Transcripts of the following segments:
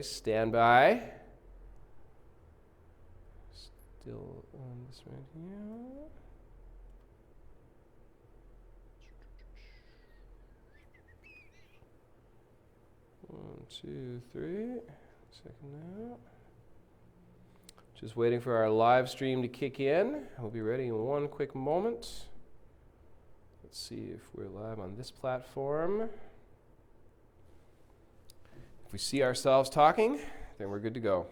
voice. Stand by. Still on this right here. One, two, three. Second now. Just waiting for our live stream to kick in. We'll be ready in one quick moment. Let's see if we're live on this platform. If we see ourselves talking, then we're good to go.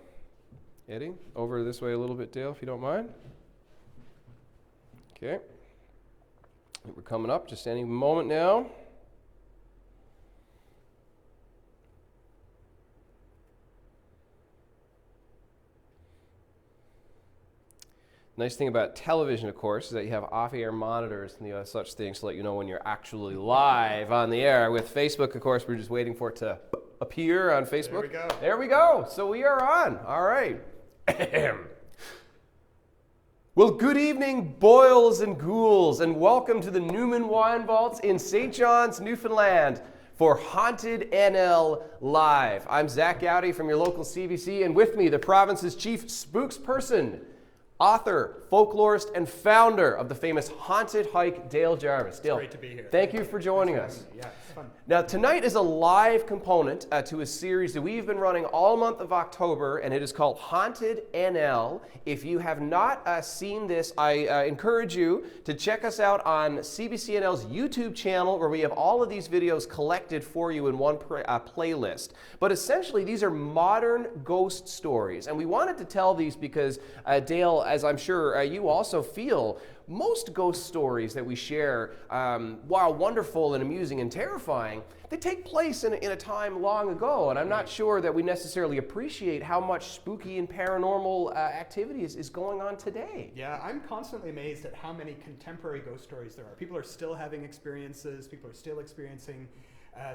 Eddie, over this way a little bit, Dale, if you don't mind. Okay. We're coming up just any moment now. Nice thing about television, of course, is that you have off-air monitors and such things to let you know when you're actually live on the air. With Facebook, of course, we're just waiting for it to appear on Facebook. There we go. There we go. So we are on. All right. Well, good evening, boils and ghouls, and welcome to the Newman Wine Vaults in St. John's, Newfoundland, for HauntedNL Live. I'm Zach Gowdy from your local CBC, and with me, the province's chief spooksperson, author, folklorist, and founder of the famous Haunted Hike, Dale Jarvis. Dale, great to be here. Thank you for joining us. Yeah, it's fun. Now, tonight is a live component to a series that we've been running all month of October, and it is called HauntedNL. If you have not seen this, I encourage you to check us out on CBC NL's YouTube channel, where we have all of these videos collected for you in one playlist. But essentially, these are modern ghost stories, and we wanted to tell these because, Dale, as I'm sure you also feel, most ghost stories that we share, while wonderful and amusing and terrifying, they take place in a time long ago, and I'm not sure that we necessarily appreciate how much spooky and paranormal activity is going on today. Yeah, I'm constantly amazed at how many contemporary ghost stories there are. People are still having experiences, people are still experiencing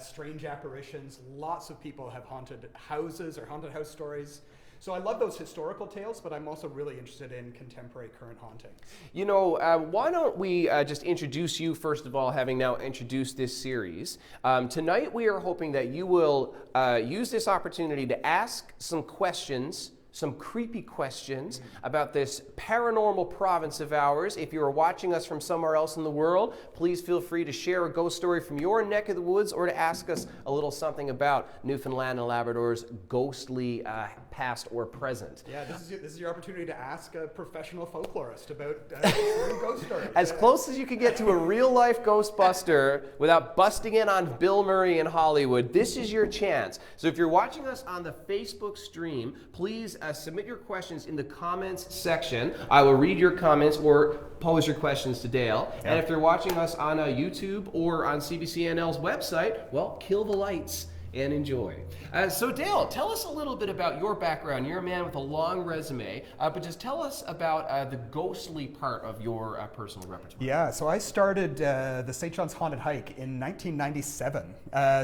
strange apparitions. Lots of people have haunted houses or haunted house stories. So I love those historical tales, but I'm also really interested in contemporary current hauntings. You know, why don't we just introduce you, first of all, having now introduced this series. Tonight we are hoping that you will use this opportunity to ask some questions, some creepy questions about this paranormal province of ours. If you are watching us from somewhere else in the world, please feel free to share a ghost story from your neck of the woods or to ask us a little something about Newfoundland and Labrador's ghostly past or present. Yeah, this is your opportunity to ask a professional folklorist about ghost stories. As close as you can get to a real-life Ghostbuster without busting in on Bill Murray in Hollywood, this is your chance. So if you're watching us on the Facebook stream, please submit your questions in the comments section. I will read your comments or pose your questions to Dale. Yeah. And if you're watching us on YouTube or on CBC NL's website, well, kill the lights and enjoy. So Dale, tell us a little bit about your background. You're a man with a long resume, but just tell us about the ghostly part of your personal repertoire. Yeah, so I started the St. John's Haunted Hike in 1997.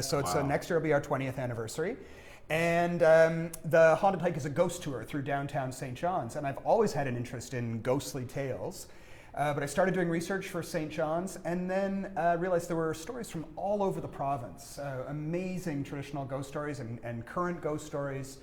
So it's next year will be our 20th anniversary. And the Haunted Hike is a ghost tour through downtown St. John's, and I've always had an interest in ghostly tales. But I started doing research for St. John's and then realized there were stories from all over the province, amazing traditional ghost stories and current ghost stories.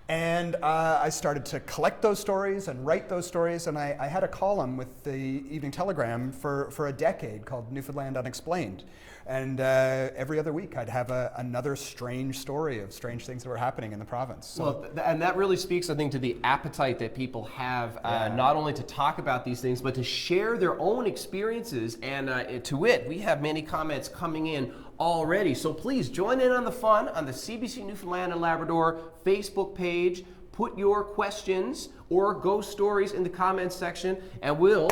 And I started to collect those stories and write those stories, and I had a column with the Evening Telegram for a decade called Newfoundland Unexplained. And every other week I'd have another strange story of strange things that were happening in the province. So, well, and that really speaks, I think, to the appetite that people have, not only to talk about these things, but to share their own experiences. And to it, we have many comments coming in already. So please join in on the fun on the CBC Newfoundland and Labrador Facebook page. Put your questions or ghost stories in the comments section, and we'll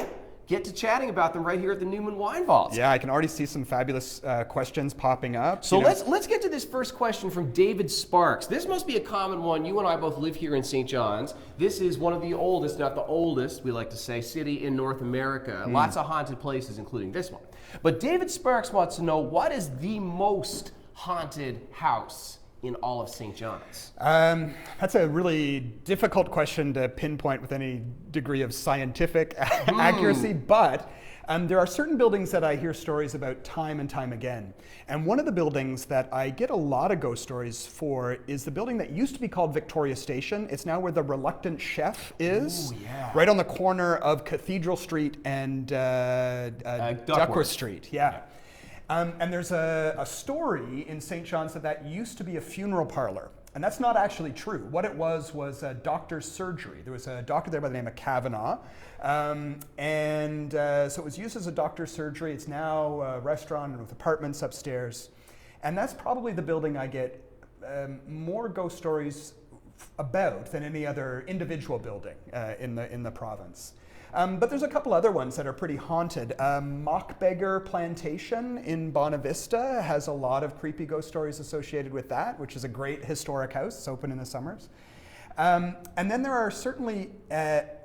get to chatting about them right here at the Newman Wine Vaults. Yeah, I can already see some fabulous questions popping up. So let's get to this first question from David Sparks. This must be a common one. You and I both live here in St. John's. This is one of the oldest, not the oldest, we like to say, city in North America. Lots of haunted places, including this one. But David Sparks wants to know, what is the most haunted house in all of St. John's? That's a really difficult question to pinpoint with any degree of scientific accuracy, but There are certain buildings that I hear stories about time and time again. And one of the buildings that I get a lot of ghost stories for is the building that used to be called Victoria Station. It's now where the Reluctant Chef is. Ooh, yeah. Right on the corner of Cathedral Street and Duckworth Street. Yeah. And there's a story in St. John's that used to be a funeral parlor. And that's not actually true. What it was a doctor's surgery. There was a doctor there by the name of Kavanaugh. So it was used as a doctor's surgery. It's now a restaurant with apartments upstairs. And that's probably the building I get more ghost stories about than any other individual building in the province. But there's a couple other ones that are pretty haunted. Mockbeggar Plantation in Bonavista has a lot of creepy ghost stories associated with that, which is a great historic house. It's open in the summers. And then there are certainly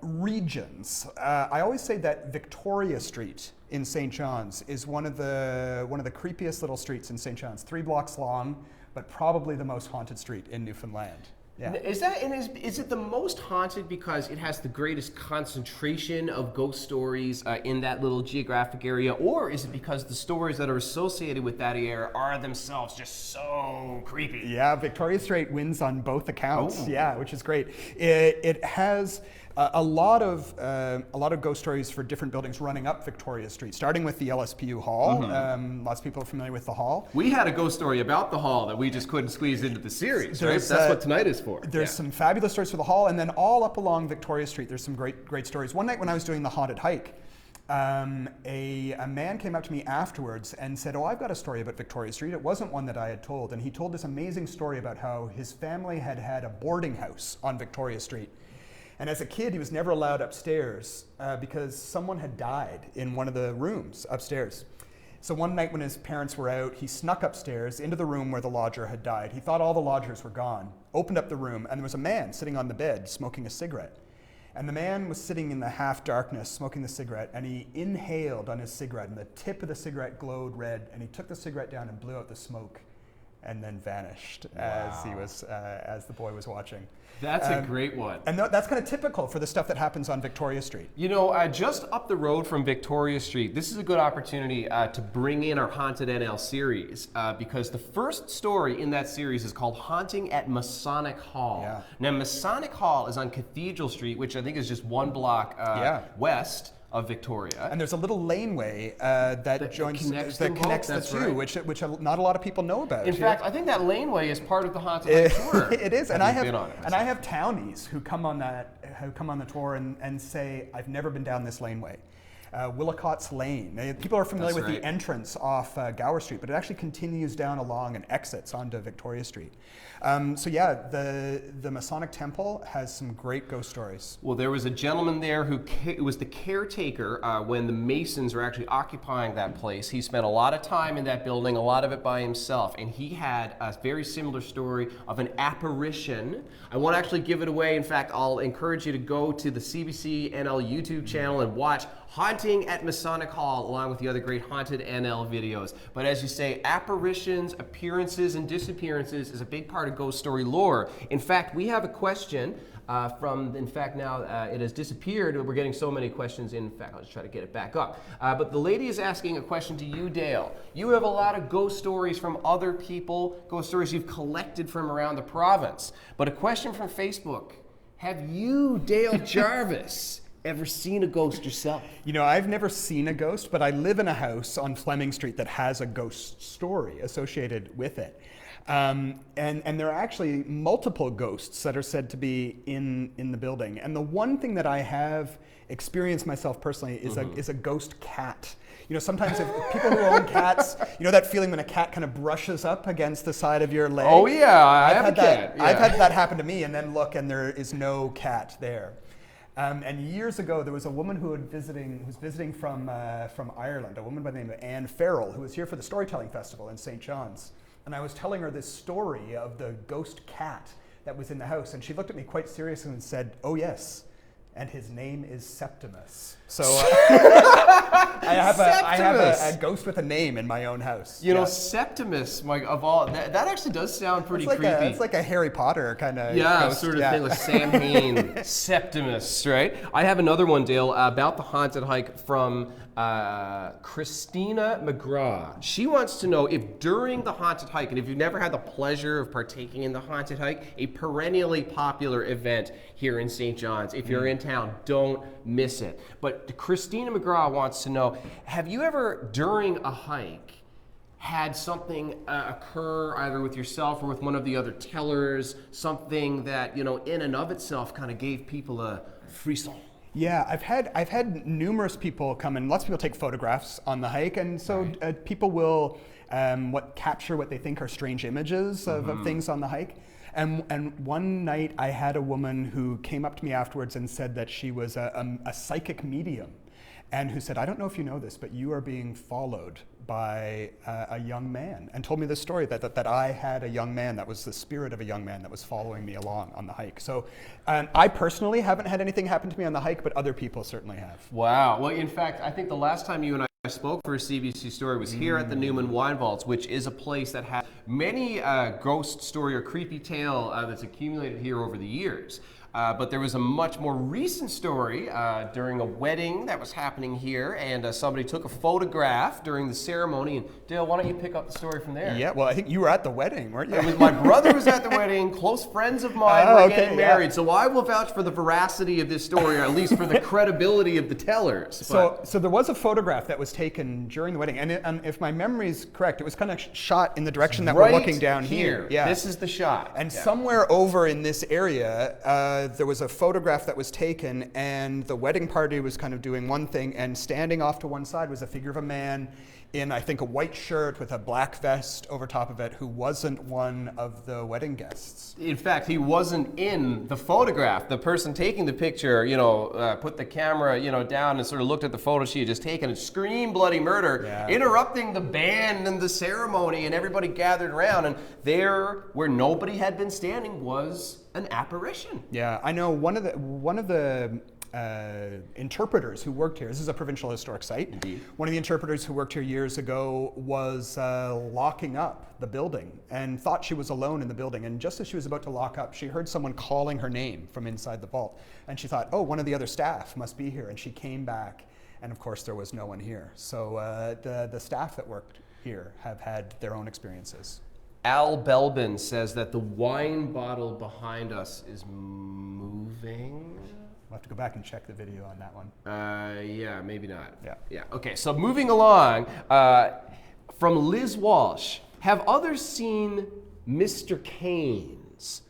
regions. I always say that Victoria Street in St. John's is one of the creepiest little streets in St. John's, 3 blocks long, but probably the most haunted street in Newfoundland. Yeah. Is it the most haunted because it has the greatest concentration of ghost stories in that little geographic area, or is it because the stories that are associated with that area are themselves just so creepy? Yeah, Victoria Street wins on both accounts. Oh. Yeah, which is great. It has a lot of ghost stories for different buildings running up Victoria Street, starting with the LSPU Hall. Mm-hmm. Lots of people are familiar with the Hall. We had a ghost story about the Hall that we just couldn't squeeze into the series, right? That's what tonight is for. There's some fabulous stories for the Hall, and then all up along Victoria Street, there's some great stories. One night when I was doing the Haunted Hike, a man came up to me afterwards and said, "Oh, I've got a story about Victoria Street." It wasn't one that I had told, and he told this amazing story about how his family had a boarding house on Victoria Street. And as a kid, he was never allowed upstairs because someone had died in one of the rooms upstairs. So one night when his parents were out, he snuck upstairs into the room where the lodger had died. He thought all the lodgers were gone, opened up the room, and there was a man sitting on the bed smoking a cigarette. And the man was sitting in the half darkness smoking the cigarette, and he inhaled on his cigarette, and the tip of the cigarette glowed red, and he took the cigarette down and blew out the smoke, and then vanished as the boy was watching. That's a great one. And that's kind of typical for the stuff that happens on Victoria Street. You know, just up the road from Victoria Street, this is a good opportunity to bring in our Haunted NL series because the first story in that series is called Haunting at Masonic Hall. Yeah. Now, Masonic Hall is on Cathedral Street, which I think is just 1 block west of Victoria. And there's a little laneway that connects the two, right. which not a lot of people know about. In fact, I think that laneway is part of the Haunted tour. It is, and I have it townies who come on the tour and say, "I've never been down this laneway." Willicott's Lane. People are familiar with the entrance off Gower Street, but it actually continues down along and exits onto Victoria Street. The Masonic Temple has some great ghost stories. Well, there was a gentleman there who was the caretaker when the Masons were actually occupying that place. He spent a lot of time in that building, a lot of it by himself, and he had a very similar story of an apparition. I won't actually give it away. In fact, I'll encourage you to go to the CBC NL YouTube channel and watch Haunting at Masonic Hall, along with the other great Haunted NL videos. But as you say, apparitions, appearances, and disappearances is a big part of ghost story lore. In fact, we have a question now it has disappeared. We're getting so many questions. In fact, I'll just try to get it back up. But the lady is asking a question to you, Dale. You have a lot of ghost stories from other people, ghost stories you've collected from around the province. But a question from Facebook. Have you, Dale Jarvis, ever seen a ghost yourself? You know, I've never seen a ghost, but I live in a house on Fleming Street that has a ghost story associated with it. And there are actually multiple ghosts that are said to be in the building. And the one thing that I have experienced myself personally is a ghost cat. You know, sometimes if people who own cats, you know that feeling when a cat kind of brushes up against the side of your leg? Oh yeah, I've had that. I've had that happen to me, and then look, and there is no cat there. And years ago, there was a woman who was visiting from Ireland, a woman by the name of Anne Farrell, who was here for the Storytelling Festival in St. John's. And I was telling her this story of the ghost cat that was in the house, and she looked at me quite seriously and said, "Oh yes, and his name is Septimus. So I have a ghost with a name in my own house. You know, Septimus, like, of all, that actually does sound pretty creepy. It's like a Harry Potter kind of ghost. Sort of thing, like Sam Hain, Septimus, right? I have another one, Dale, about the haunted hike from Christina McGraw. She wants to know if during the haunted hike, and if you've never had the pleasure of partaking in the haunted hike, a perennially popular event here in St. John's. If you're in town, don't miss it. But Christina McGraw wants to know, have you ever, during a hike, had something occur either with yourself or with one of the other tellers, something that, you know, in and of itself kind of gave people a frisson? Yeah, I've had numerous people come and lots of people take photographs on the hike, and so people will capture what they think are strange images of things on the hike. And one night I had a woman who came up to me afterwards and said that she was a psychic medium, and who said, I don't know if you know this, but you are being followed by a young man, and told me this story that I had a young man that was the spirit of a young man that was following me along on the hike. So I personally haven't had anything happen to me on the hike, but other people certainly have. Wow. Well, in fact, I think the last time you and I spoke for a CBC story was here at the Newman Wine Vaults, which is a place that has many ghost story or creepy tale that's accumulated here over the years. But there was a much more recent story during a wedding that was happening here, and somebody took a photograph during the ceremony. And Dale, why don't you pick up the story from there? Yeah, well, I think you were at the wedding, weren't you? My brother was at the wedding. Close friends of mine were getting married, so I will vouch for the veracity of this story, or at least for the credibility of the tellers. So there was a photograph that was taken during the wedding, and if my memory is correct, it was kind of shot in the direction that we're looking down here. Yeah, this is the shot. And somewhere over in this area, there was a photograph that was taken, and the wedding party was kind of doing one thing, and standing off to one side was a figure of a man in, I think, a white shirt with a black vest over top of it, who wasn't one of the wedding guests. In fact, he wasn't in the photograph. The person taking the picture, put the camera, down and sort of looked at the photo she had just taken and screamed bloody murder, interrupting the band and the ceremony, and everybody gathered around, and there, where nobody had been standing, was an apparition. Yeah, I know one of the interpreters who worked here, this is a provincial historic site. Indeed. One of the interpreters who worked here years ago was locking up the building and thought she was alone in the building. And just as she was about to lock up, she heard someone calling her name from inside the vault. And she thought, oh, one of the other staff must be here. And she came back, and of course there was no one here. So the staff that worked here have had their own experiences. Al Belbin says that the wine bottle behind us is moving. We'll have to go back and check the video on that one. Yeah, maybe not. Yeah. Okay, so moving along, from Liz Walsh, have others seen Mr. Keynes?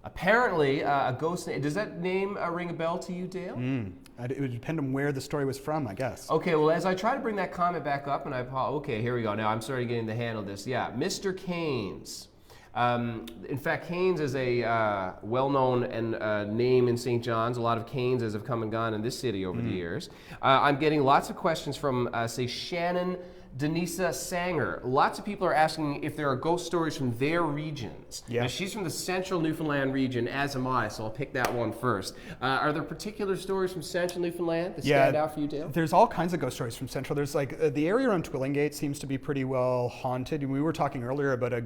Apparently, a ghost name. Does that name ring a bell to you, Dale? It would depend on where the story was from, I guess. Okay, well, as I try to bring that comment back up, and okay, here we go. Now I'm starting getting the handle of this. Yeah, Mr. Keynes. In fact, Keynes is a well-known name in St. John's. A lot of Keyneses have come and gone in this city over the years. I'm getting lots of questions from, say, Shannon Denisa Sanger. Lots of people are asking if there are ghost stories from their regions. Yeah. Now, she's from the central Newfoundland region, as am I, so I'll pick that one first. Are there particular stories from central Newfoundland that stand out for you, Dale? There's all kinds of ghost stories from central. There's like the area around Twillingate seems to be pretty well haunted. We were talking earlier about a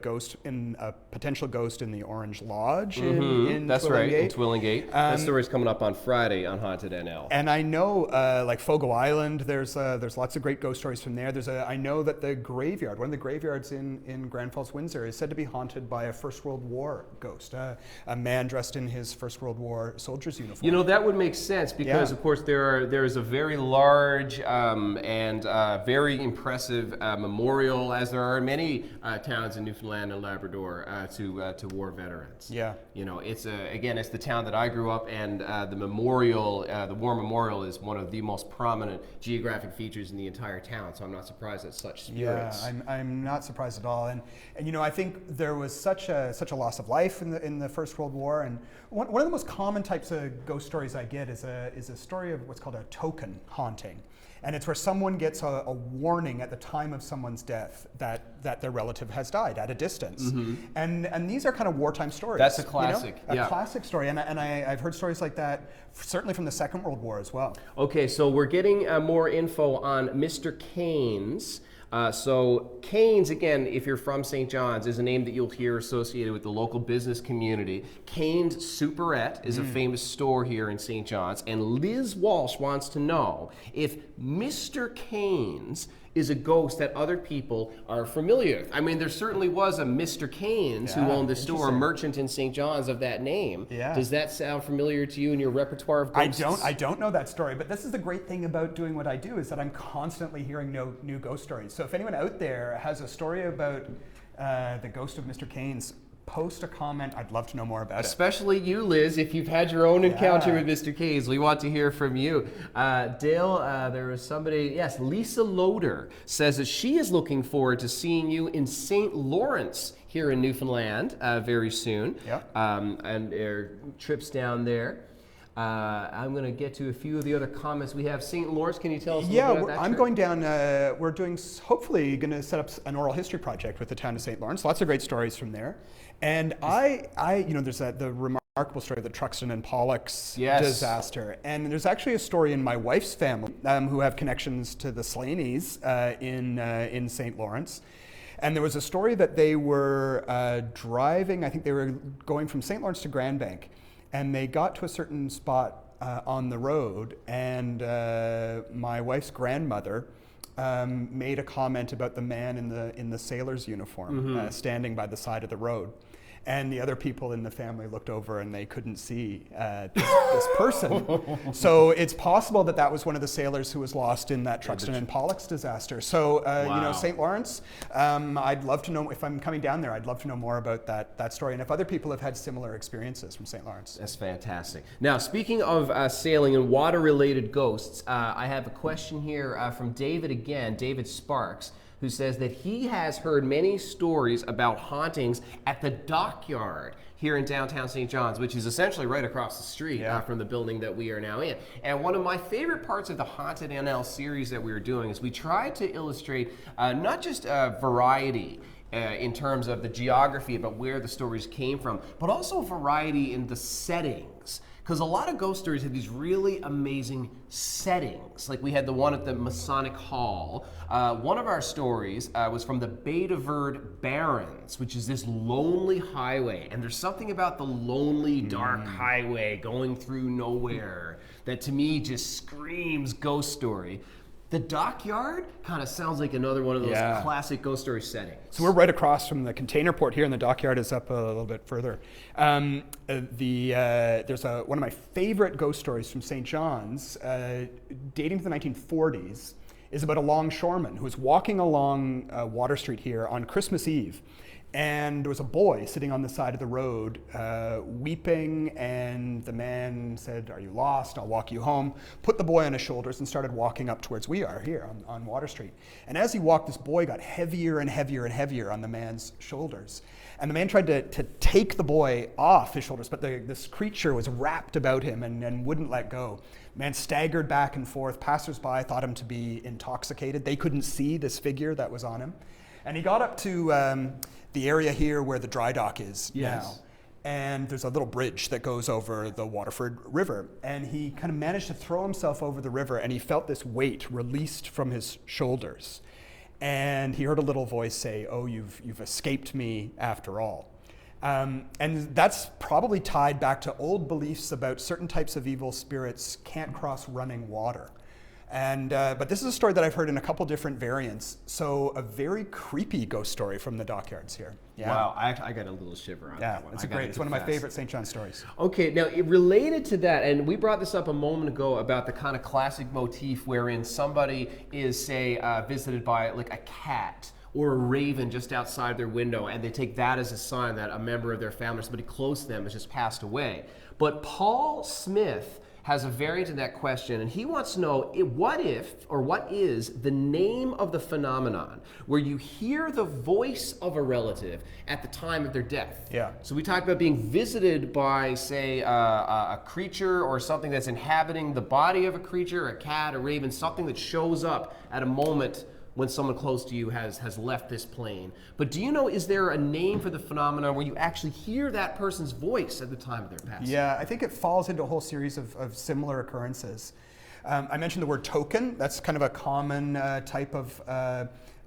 potential ghost in the Orange Lodge in That's Twillingate. right, in Twillingate. That story's coming up on Friday on HauntedNL. And I know, like Fogo Island, there's lots of great ghost stories from there. I know that the graveyard, one of the graveyards in Grand Falls, Windsor, is said to be haunted by a First World War ghost, a man dressed in his First World War soldier's uniform. You know, that would make sense because, of course, there is a very large and very impressive memorial, as there are in many towns in Newfoundland and Labrador, to war veterans. Yeah. You know, it's the town that I grew up, and the memorial, the War Memorial, is one of the most prominent geographic features in the entire town. So I'm not surprised that such spirits. Yeah, I'm not surprised at all. And you know, I think there was such a loss of life in the First World War. And one of the most common types of ghost stories I get is a story of what's called a token haunting. And it's where someone gets a warning at the time of someone's death that their relative has died at a distance. And these are kind of wartime stories. That's a classic. classic. A classic story, and I've heard stories like that, certainly from the Second World War as well. Okay, so we're getting more info on Mr. Keynes. So Keynes, again, if you're from St. John's, is a name that you'll hear associated with the local business community. Keynes Superette is a famous store here in St. John's, and Liz Walsh wants to know if Mr. Keynes is a ghost that other people are familiar with. I mean, there certainly was a Mr. Keynes who owned the store, a merchant in St. John's of that name. Yeah. Does that sound familiar to you in your repertoire of ghosts? I don't know that story, but this is the great thing about doing what I do, is that I'm constantly hearing new ghost stories. So if anyone out there has a story about the ghost of Mr. Keynes, post a comment. I'd love to know more about it. Especially you, Liz, if you've had your own encounter with Mr. Keynes. We want to hear from you. Dale, there was somebody, yes, Lisa Loader says that she is looking forward to seeing you in St. Lawrence here in Newfoundland very soon. Yeah. And trips down there. I'm going to get to a few of the other comments. We have St. Lawrence. Can you tell us a little bit about that I'm trip? going down, we're doing, hopefully going to set up an oral history project with the town of St. Lawrence. Lots of great stories from there. And there's the remarkable story of the Truxton and Pollock's disaster. And there's actually a story in my wife's family who have connections to the Slaney's in St. Lawrence. And there was a story that they were driving, I think they were going from St. Lawrence to Grand Bank, and they got to a certain spot on the road, and my wife's grandmother made a comment about the man in the sailor's uniform standing by the side of the road. And the other people in the family looked over and they couldn't see this person. So it's possible that that was one of the sailors who was lost in that Truxton and Pollock's disaster. So, St. Lawrence, I'd love to know, if I'm coming down there, I'd love to know more about that story, and if other people have had similar experiences from St. Lawrence. That's fantastic. Now, speaking of sailing and water-related ghosts, I have a question here from David again, David Sparks, who says that he has heard many stories about hauntings at the dockyard here in downtown St. John's, which is essentially right across the street from the building that we are now in. And one of my favorite parts of the Haunted NL series that we are doing is we try to illustrate not just variety in terms of the geography about where the stories came from, but also variety in the settings. Because a lot of ghost stories have these really amazing settings. Like we had the one at the Masonic Hall. One of our stories was from the Beta Verde Barrens, which is this lonely highway. And there's something about the lonely, dark highway going through nowhere that to me just screams ghost story. The dockyard kind of sounds like another one of those classic ghost story settings. So we're right across from the container port here, and the dockyard is up a little bit further. There's one of my favorite ghost stories from St. John's, dating to the 1940s, is about a longshoreman who was walking along Water Street here on Christmas Eve. And there was a boy sitting on the side of the road weeping, and the man said, "Are you lost? I'll walk you home." Put the boy on his shoulders and started walking up towards we are here on Water Street. And as he walked, this boy got heavier and heavier and heavier on the man's shoulders. And the man tried to take the boy off his shoulders, but this creature was wrapped about him and wouldn't let go. The man staggered back and forth. Passers-by thought him to be intoxicated. They couldn't see this figure that was on him. And he got up to the area here where the dry dock is now. And there's a little bridge that goes over the Waterford River. And he kind of managed to throw himself over the river, and he felt this weight released from his shoulders. And he heard a little voice say, "Oh, you've escaped me after all." And that's probably tied back to old beliefs about certain types of evil spirits can't cross running water. And but this is a story that I've heard in a couple different variants. So a very creepy ghost story from the dockyards here. Yeah. Wow, I got a little shiver on that one. It's one of my favorite St. John stories. Okay, now related to that, and we brought this up a moment ago about the kind of classic motif wherein somebody is, say, visited by like a cat or a raven just outside their window, and they take that as a sign that a member of their family or somebody close to them has just passed away. But Paul Smith has a variant in that question, and he wants to know what is the name of the phenomenon where you hear the voice of a relative at the time of their death. Yeah. So we talked about being visited by, say, a creature or something that's inhabiting the body of a creature, a cat, a raven, something that shows up at a moment when someone close to you has left this plane. But do you know, is there a name for the phenomenon where you actually hear that person's voice at the time of their passing? Yeah, I think it falls into a whole series of similar occurrences. I mentioned the word token. That's kind of a common type of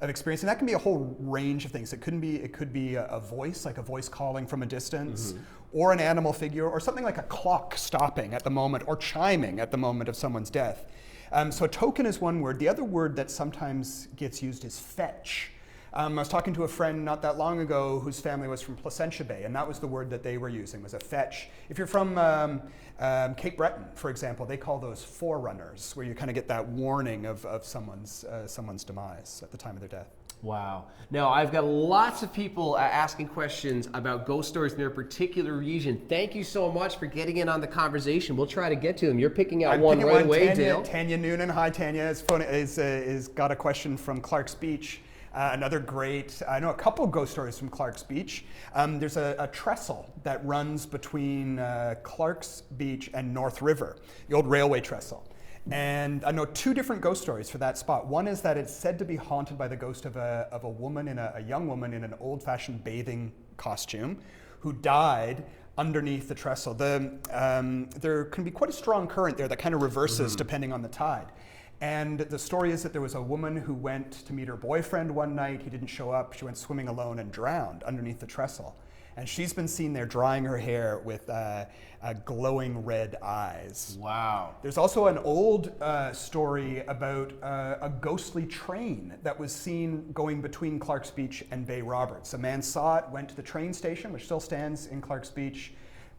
experience, and that can be a whole range of things. It could be a voice, like a voice calling from a distance, or an animal figure, or something like a clock stopping at the moment, or chiming at the moment of someone's death. So a token is one word. The other word that sometimes gets used is fetch. I was talking to a friend not that long ago whose family was from Placentia Bay, and that was the word that they were using, was a fetch. If you're from Cape Breton, for example, they call those forerunners, where you kind of get that warning of someone's demise at the time of their death. Wow. Now, I've got lots of people asking questions about ghost stories in their particular region. Thank you so much for getting in on the conversation. We'll try to get to them. You're picking out one right away, Dale. Tanya Noonan. Hi, Tanya. Is got a question from Clark's Beach. Another great, I know a couple of ghost stories from Clark's Beach. There's a trestle that runs between Clark's Beach and North River, the old railway trestle. And I know two different ghost stories for that spot. One is that it's said to be haunted by the ghost of a woman, a young woman in an old-fashioned bathing costume who died underneath the trestle. There can be quite a strong current there that kind of reverses depending on the tide. And the story is that there was a woman who went to meet her boyfriend one night. He didn't show up. She went swimming alone and drowned underneath the trestle. And she's been seen there drying her hair with glowing red eyes. Wow. There's also an old story about a ghostly train that was seen going between Clark's Beach and Bay Roberts. A man saw it, went to the train station, which still stands in Clark's Beach,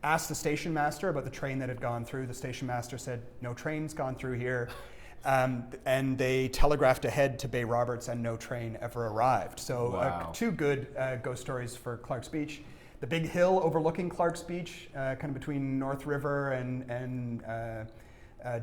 asked the station master about the train that had gone through. The station master said, "No train's gone through here." And they telegraphed ahead to Bay Roberts, and no train ever arrived. So two good ghost stories for Clark's Beach. The big hill overlooking Clark's Beach, kind of between North River and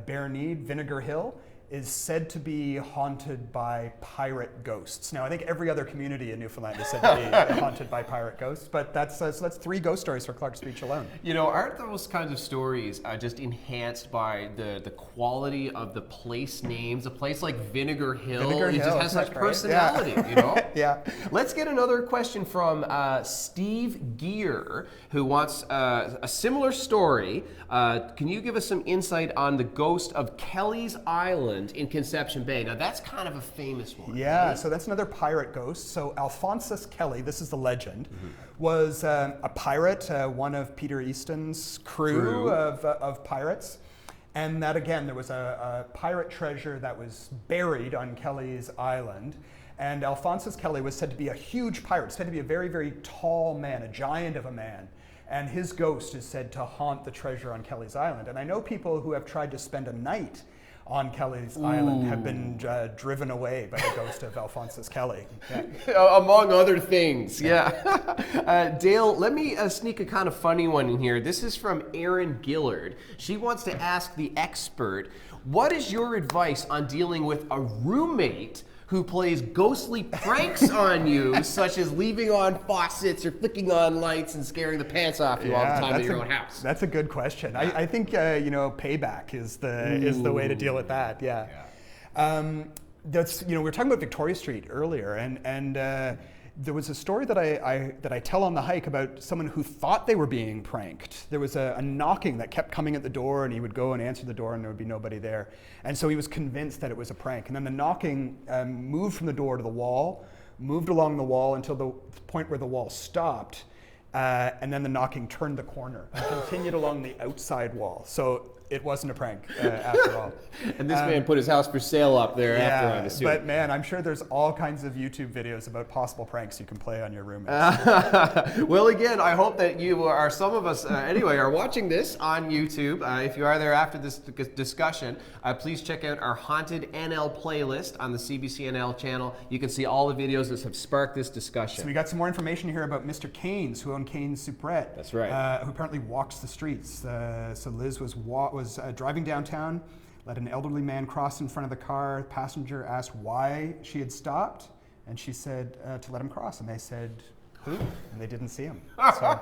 Bareneed, Vinegar Hill, is said to be haunted by pirate ghosts. Now, I think every other community in Newfoundland is said to be haunted by pirate ghosts, but that's three ghost stories for Clark's Beach alone. You know, aren't those kinds of stories just enhanced by the quality of the place names? A place like Vinegar Hill, just has such personality, you know? Yeah. Let's get another question from Steve Gear, who wants a similar story. Can you give us some insight on the ghost of Kelly's Island in Conception Bay? Now, that's kind of a famous one. Yeah, right? so that's another pirate ghost. So Alphonsus Kelly, this is the legend, was a pirate, one of Peter Easton's crew of pirates. And that, again, there was a pirate treasure that was buried on Kelly's Island. And Alphonsus Kelly was said to be a huge pirate, said to be a very, very tall man, a giant of a man. And his ghost is said to haunt the treasure on Kelly's Island. And I know people who have tried to spend a night on Kelly's Island have been driven away by the ghost of Alphonsus Kelly. Yeah. Among other things, yeah. Dale, let me sneak a kind of funny one in here. This is from Erin Gillard. She wants to ask the expert, what is your advice on dealing with a roommate who plays ghostly pranks on you, such as leaving on faucets or flicking on lights and scaring the pants off you all the time in your own house? That's a good question. I think payback is the way to deal with that. Yeah. We were talking about Victoria Street earlier, and there was a story that I tell on the hike about someone who thought they were being pranked. There was a knocking that kept coming at the door, and he would go and answer the door, and there would be nobody there. And so he was convinced that it was a prank. And then the knocking moved from the door to the wall, moved along the wall until the point where the wall stopped, and then the knocking turned the corner and continued along the outside wall. So it wasn't a prank after all. And this man put his house for sale up there after, I'm assuming. But man, I'm sure there's all kinds of YouTube videos about possible pranks you can play on your roommates. Well, again, I hope that you are, some of us anyway, are watching this on YouTube. If you are there after this discussion, please check out our Haunted NL playlist on the CBC NL channel. You can see all the videos that have sparked this discussion. So we got some more information here about Mr. Keynes, who owned Keynes Soubrette. That's right. Who apparently walks the streets. So Liz was driving downtown, let an elderly man cross in front of the car. The passenger asked why she had stopped, and she said to let him cross. And they said, who? And they didn't see him. So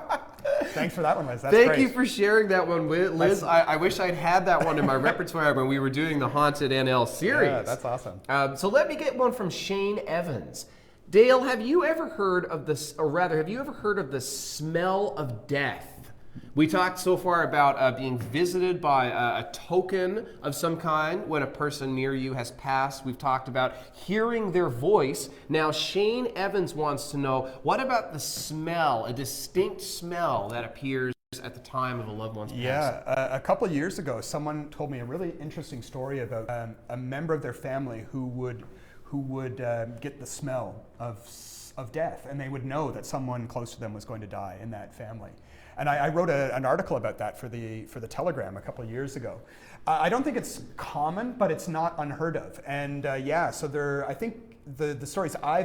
Thanks for that one, Liz. That's Thank great. you for sharing that one, Liz. I wish I'd had that one in my repertoire when we were doing the Haunted NL series. Yeah, that's awesome. So let me get one from Shane Evans. Dale, have you ever heard of this, or rather, have you ever heard of the smell of death? We talked so far about being visited by a token of some kind when a person near you has passed. We've talked about hearing their voice. Now, Shane Evans wants to know, what about the smell, a distinct smell that appears at the time of a loved one's passing? Yeah, a couple of years ago, someone told me a really interesting story about a member of their family who would get the smell of death, and they would know that someone close to them was going to die in that family. And I wrote an article about that for the Telegram a couple of years ago. I don't think it's common, but it's not unheard of. And yeah, so I think the stories I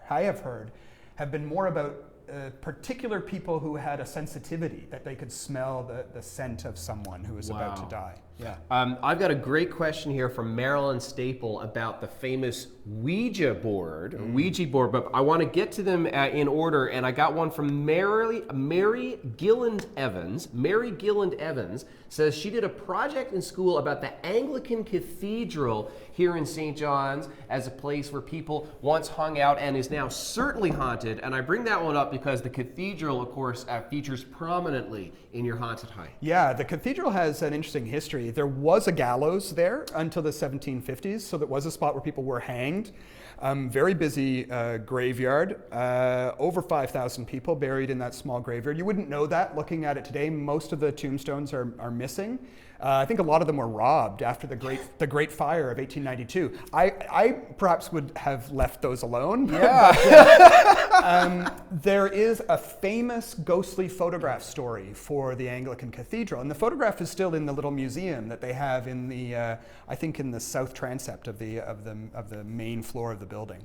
have heard have been more about particular people who had a sensitivity that they could smell the scent of someone who was about to die. Yeah. I've got a great question here from Marilyn Staple about the famous Ouija board, but I want to get to them in order, and I got one from Mary Gilland Evans. Mary Gilland Evans says she did a project in school about the Anglican Cathedral here in St. John's as a place where people once hung out and is now certainly haunted. And I bring that one up because the cathedral, of course, features prominently in your haunted hike. Yeah, the cathedral has an interesting history. There was a gallows there until the 1750s, so there was a spot where people were hanged. Very busy graveyard, over 5,000 people buried in that small graveyard. You wouldn't know that looking at it today. Most of the tombstones are missing. I think a lot of them were robbed after the Great Fire of 1892. I perhaps would have left those alone. Yeah. There is a famous ghostly photograph story for the Anglican Cathedral, and the photograph is still in the little museum that they have in the, I think, in the south transept of the main floor of the building.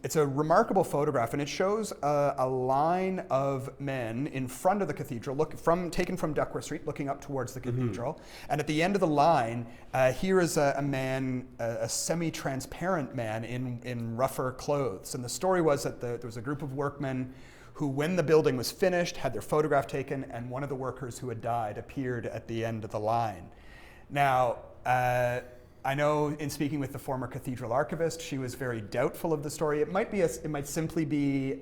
It's a remarkable photograph, and it shows a line of men in front of the cathedral, taken from Duckworth Street, looking up towards the cathedral. And at the end of the line, here is a man, a semi-transparent man in rougher clothes. And the story was that there was a group of workmen who, when the building was finished, had their photograph taken, and one of the workers who had died appeared at the end of the line. Now, I know in speaking with the former cathedral archivist, she was very doubtful of the story. It might simply be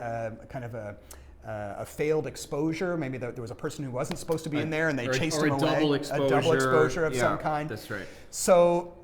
kind of a failed exposure. Maybe there was a person who wasn't supposed to be in there and they chased him away. A double exposure of some kind. That's right. So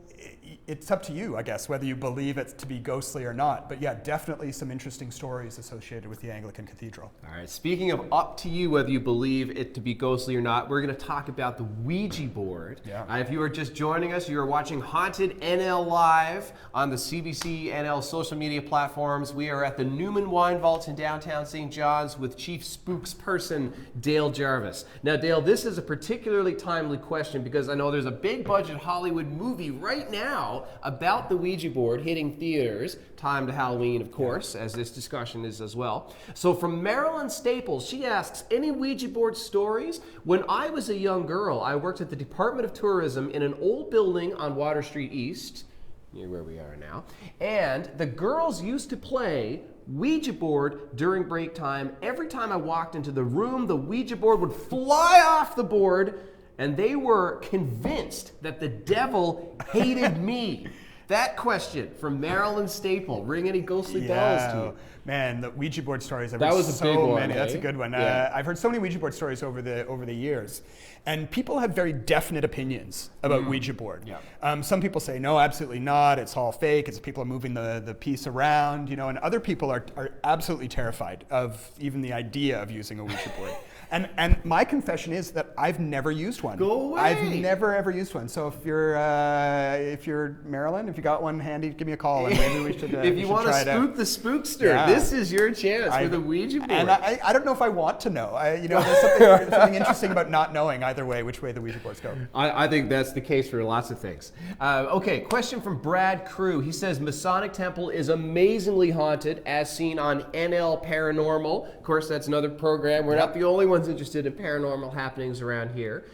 it's up to you, I guess, whether you believe it to be ghostly or not. But yeah, definitely some interesting stories associated with the Anglican Cathedral. All right, speaking of up to you whether you believe it to be ghostly or not, we're going to talk about the Ouija board. Yeah. If you are just joining us, you are watching Haunted NL Live on the CBC NL social media platforms. We are at the Newman Wine Vaults in downtown St. John's with Chief Spooksperson Dale Jarvis. Now, Dale, this is a particularly timely question because I know there's a big budget Hollywood movie right now about the Ouija board hitting theaters, timed to Halloween, of course, as this discussion is as well. So from Marilyn Staples, she asks, any Ouija board stories? When I was a young girl, I worked at the Department of Tourism in an old building on Water Street East, near where we are now, and the girls used to play Ouija board during break time. Every time I walked into the room, the Ouija board would fly off the board, and they were convinced that the devil hated me. That question from Marilyn Staple. Ring any ghostly bells to you? Man, the Ouija board stories. That was a big one. That's a good one. Yeah. I've heard so many Ouija board stories over the years, and people have very definite opinions about Ouija board. Yeah. Some people say no, absolutely not. It's all fake. It's people are moving the piece around, and other people are absolutely terrified of even the idea of using a Ouija board. And my confession is that I've never used one. Go away. I've never ever used one. So if you're Marilyn, if you got one handy, give me a call and maybe we should. If you want to spook the spookster, this is your chance with a Ouija board. And I don't know if I want to know. There's something interesting about not knowing either way which way the Ouija boards go. I think that's the case for lots of things. Okay, question from Brad Crew. He says Masonic Temple is amazingly haunted, as seen on NL Paranormal. Of course, that's another program. We're not the only ones interested in paranormal happenings around here.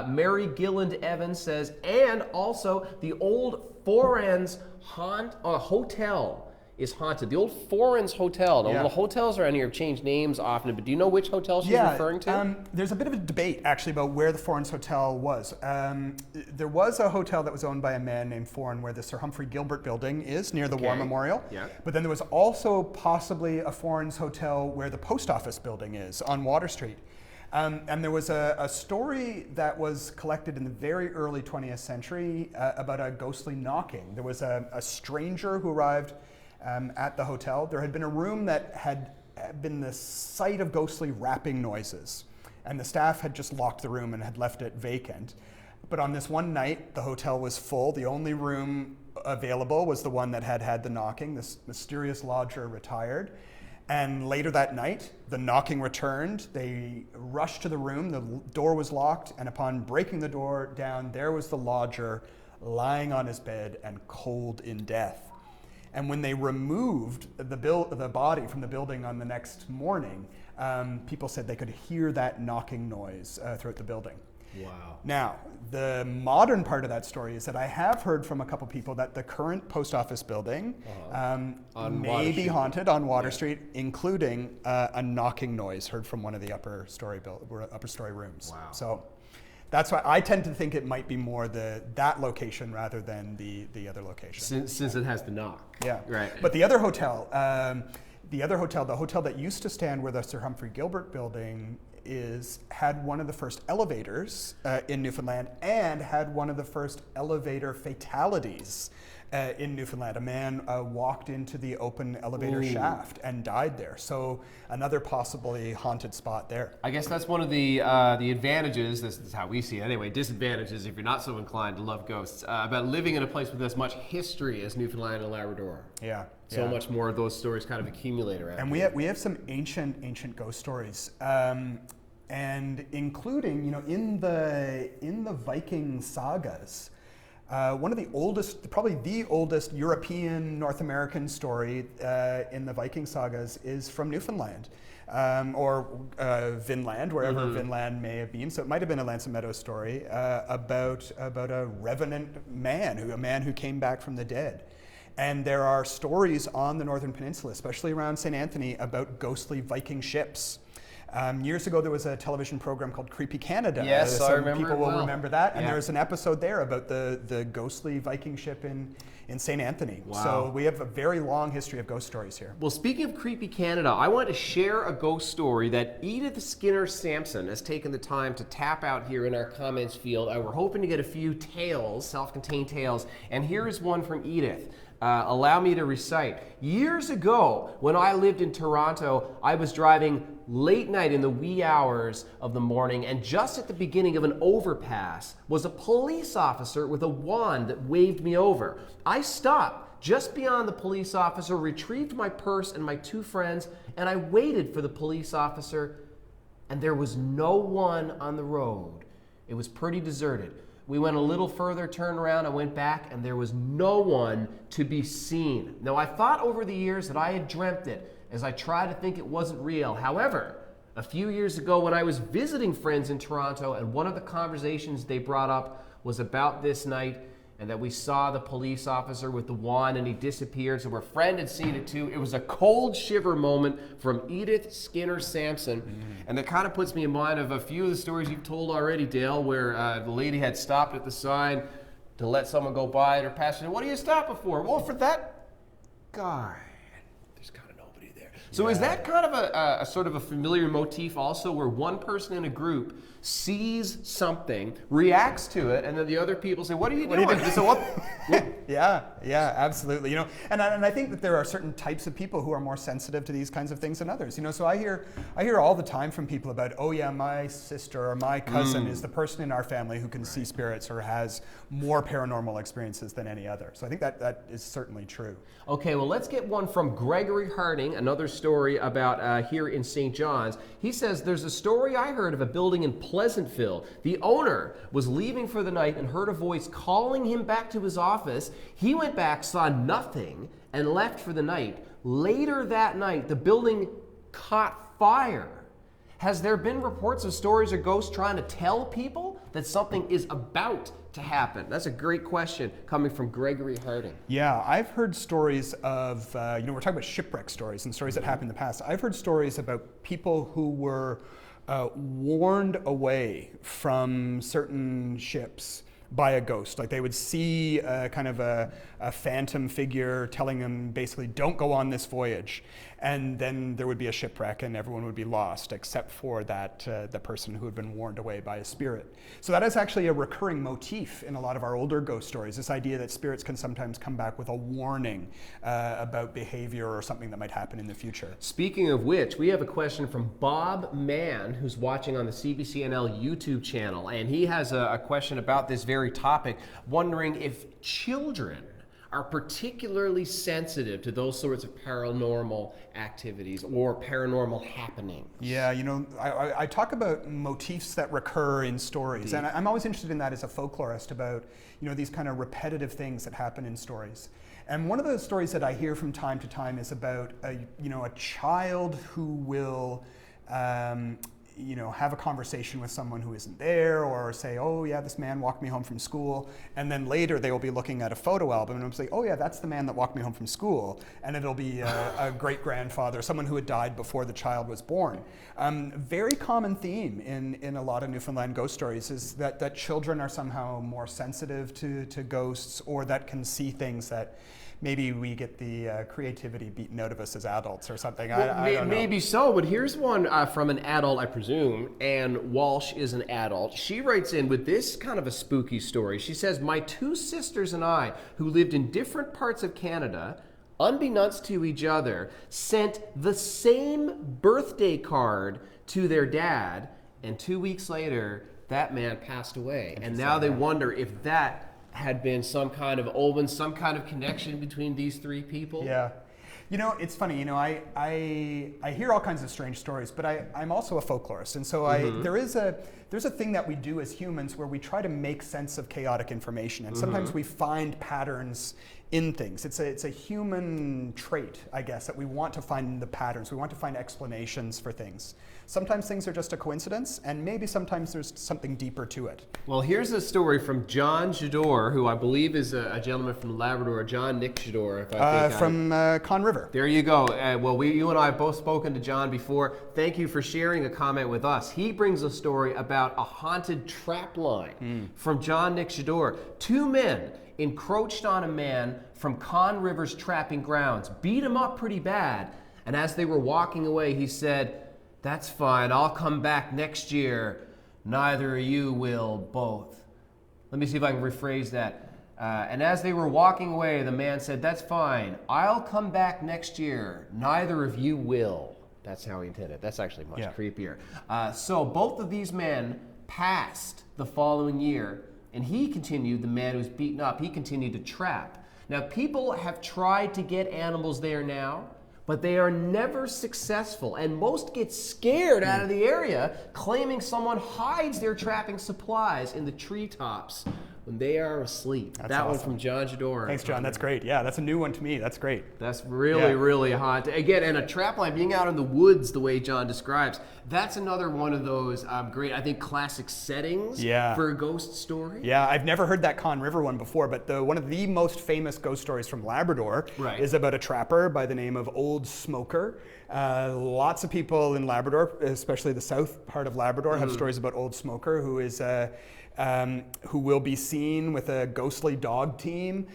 Mary Gilland Evans says, and also the old Forens Hotel is haunted. The old Foreign's Hotel. Now, the hotels around here have changed names often, but do you know which hotel she's referring to? There's a bit of a debate, actually, about where the Foreign's Hotel was. There was a hotel that was owned by a man named Foreign where the Sir Humphrey Gilbert building is, near the War Memorial. Yeah. But then there was also possibly a Foreign's Hotel where the post office building is, on Water Street. And there was a story that was collected in the very early 20th century about a ghostly knocking. There was a stranger who arrived at the hotel. There had been a room that had been the site of ghostly rapping noises, and the staff had just locked the room and had left it vacant. But on this one night, the hotel was full. The only room available was the one that had had the knocking. This mysterious lodger retired. And later that night, the knocking returned. They rushed to the room. The door was locked, and upon breaking the door down, there was the lodger lying on his bed and cold in death. And when they removed the body from the building on the next morning, people said they could hear that knocking noise throughout the building. Wow. Now, the modern part of that story is that I have heard from a couple people that the current post office building may be haunted on Water Street, including a knocking noise heard from one of the upper story rooms. Wow. So that's why I tend to think it might be more that location rather than the other location. Since it has the knock. Yeah. Right. But the other hotel, the hotel that used to stand where the Sir Humphrey Gilbert building had one of the first elevators in Newfoundland and had one of the first elevator fatalities in Newfoundland. A man walked into the open elevator shaft and died there. So another possibly haunted spot there. I guess that's one of the advantages, this is how we see it anyway, disadvantages if you're not so inclined to love ghosts, about living in a place with as much history as Newfoundland and Labrador. Yeah. So much more of those stories kind of accumulate around. And we have some ancient ghost stories, and including in the Viking sagas. One of the oldest, probably the oldest European North American story in the Viking sagas is from Newfoundland, or Vinland, wherever Vinland may have been. So it might have been a Lanson Meadows story about a revenant man, a man who came back from the dead. And there are stories on the Northern Peninsula, especially around St. Anthony, about ghostly Viking ships. Years ago, there was a television program called Creepy Canada. Yes, I remember. People will remember that. And yeah. there's an episode there about the ghostly Viking ship in St. Anthony. Wow. So we have a very long history of ghost stories here. Well, speaking of Creepy Canada, I want to share a ghost story that Edith Skinner Sampson has taken the time to tap out here in our comments field. We're hoping to get a few tales, self-contained tales, and here is one from Edith. Allow me to recite. Years ago, when I lived in Toronto, I was driving late night in the wee hours of the morning, and just at the beginning of an overpass was a police officer with a wand that waved me over. I stopped just beyond the police officer, retrieved my purse and my two friends, and I waited for the police officer, and there was no one on the road. It was pretty deserted. We went a little further, turned around, I went back, and there was no one to be seen. Now, I thought over the years that I had dreamt it, as I tried to think it wasn't real. However, a few years ago when I was visiting friends in Toronto, and one of the conversations they brought up was about this night, and that we saw the police officer with the wand and he disappeared, so our friend had seen it too. It was a cold shiver moment from Edith Skinner Sampson, and that kind of puts me in mind of a few of the stories you've told already, Dale, where the lady had stopped at the sign to let someone go by at her passenger. What are you stopping for? Well, for that guy. There's kind of nobody there. So is that kind of a sort of a familiar motif also, where one person in a group sees something, reacts to it, and then the other people say, what are you doing? So what? Yeah, absolutely. And I think that there are certain types of people who are more sensitive to these kinds of things than others. So I hear all the time from people about, oh yeah, my sister or my cousin is the person in our family who can see spirits or has more paranormal experiences than any other. So I think that is certainly true. Okay, well, let's get one from Gregory Harding, another story about here in St. John's. He says, there's a story I heard of a building in Pleasantville. The owner was leaving for the night and heard a voice calling him back to his office. He went back, saw nothing, and left for the night. Later that night, the building caught fire. Has there been reports of stories or ghosts trying to tell people that something is about to happen? That's a great question coming from Gregory Harding. Yeah, I've heard stories of, we're talking about shipwreck stories and stories that happened in the past. I've heard stories about people who were warned away from certain ships by a ghost. Like they would see kind of a phantom figure telling them basically, don't go on this voyage. And then there would be a shipwreck and everyone would be lost except for the person who had been warned away by a spirit. So that is actually a recurring motif in a lot of our older ghost stories, this idea that spirits can sometimes come back with a warning about behavior or something that might happen in the future. Speaking of which, we have a question from Bob Mann, who's watching on the CBC NL YouTube channel, and he has a question about this very topic, wondering if children are particularly sensitive to those sorts of paranormal activities or paranormal happenings. Yeah, I talk about motifs that recur in stories, and I'm always interested in that as a folklorist about, these kind of repetitive things that happen in stories. And one of the stories that I hear from time to time is about a child who will have a conversation with someone who isn't there, or say, oh yeah, this man walked me home from school, and then later they will be looking at a photo album and will say, oh yeah, that's the man that walked me home from school, and it'll be a great-grandfather, someone who had died before the child was born. Very common theme in a lot of Newfoundland ghost stories is that children are somehow more sensitive to ghosts, or that can see things that maybe we get the creativity beaten out of us as adults or something. I don't know. Maybe so, but here's one from an adult, I presume, and Walsh is an adult. She writes in with this kind of a spooky story. She says, my two sisters and I, who lived in different parts of Canada, unbeknownst to each other, sent the same birthday card to their dad, and 2 weeks later, that man passed away. And now they wonder if that had been some kind of omen, some kind of connection between these three people. Yeah. It's funny, I hear all kinds of strange stories, but I'm also a folklorist. And so there's a thing that we do as humans where we try to make sense of chaotic information. And sometimes we find patterns in things. It's a human trait, I guess, that we want to find the patterns. We want to find explanations for things. Sometimes things are just a coincidence, and maybe sometimes there's something deeper to it. Well, here's a story from John Jador, who I believe is a gentleman from Labrador, John Nick Jador, if I think from Con River. There you go. You and I have both spoken to John before. Thank you for sharing a comment with us. He brings a story about a haunted trap line from John Nick Jador. Two men encroached on a man from Con River's trapping grounds, beat him up pretty bad, and as they were walking away, he said, "That's fine, I'll come back next year. Neither of you will, both." Let me see if I can rephrase that. And as they were walking away, the man said, "That's fine, I'll come back next year. Neither of you will." That's how he intended it. That's actually much creepier. So both of these men passed the following year, and he continued, the man who's beaten up, he continued to trap. Now, people have tried to get animals there now, but they are never successful, and most get scared out of the area, claiming someone hides their trapping supplies in the treetops when they are asleep. That's that awesome. one from John Jador. Thanks, John. That's great. Yeah, that's a new one to me. That's great. That's really hot. Again, and a trap line, being out in the woods the way John describes, that's another one of those great, I think, classic settings for a ghost story. Yeah, I've never heard that Con River one before, but one of the most famous ghost stories from Labrador is about a trapper by the name of Old Smoker. Lots of people in Labrador, especially the south part of Labrador, have stories about Old Smoker, who is who will be seen with a ghostly dog team.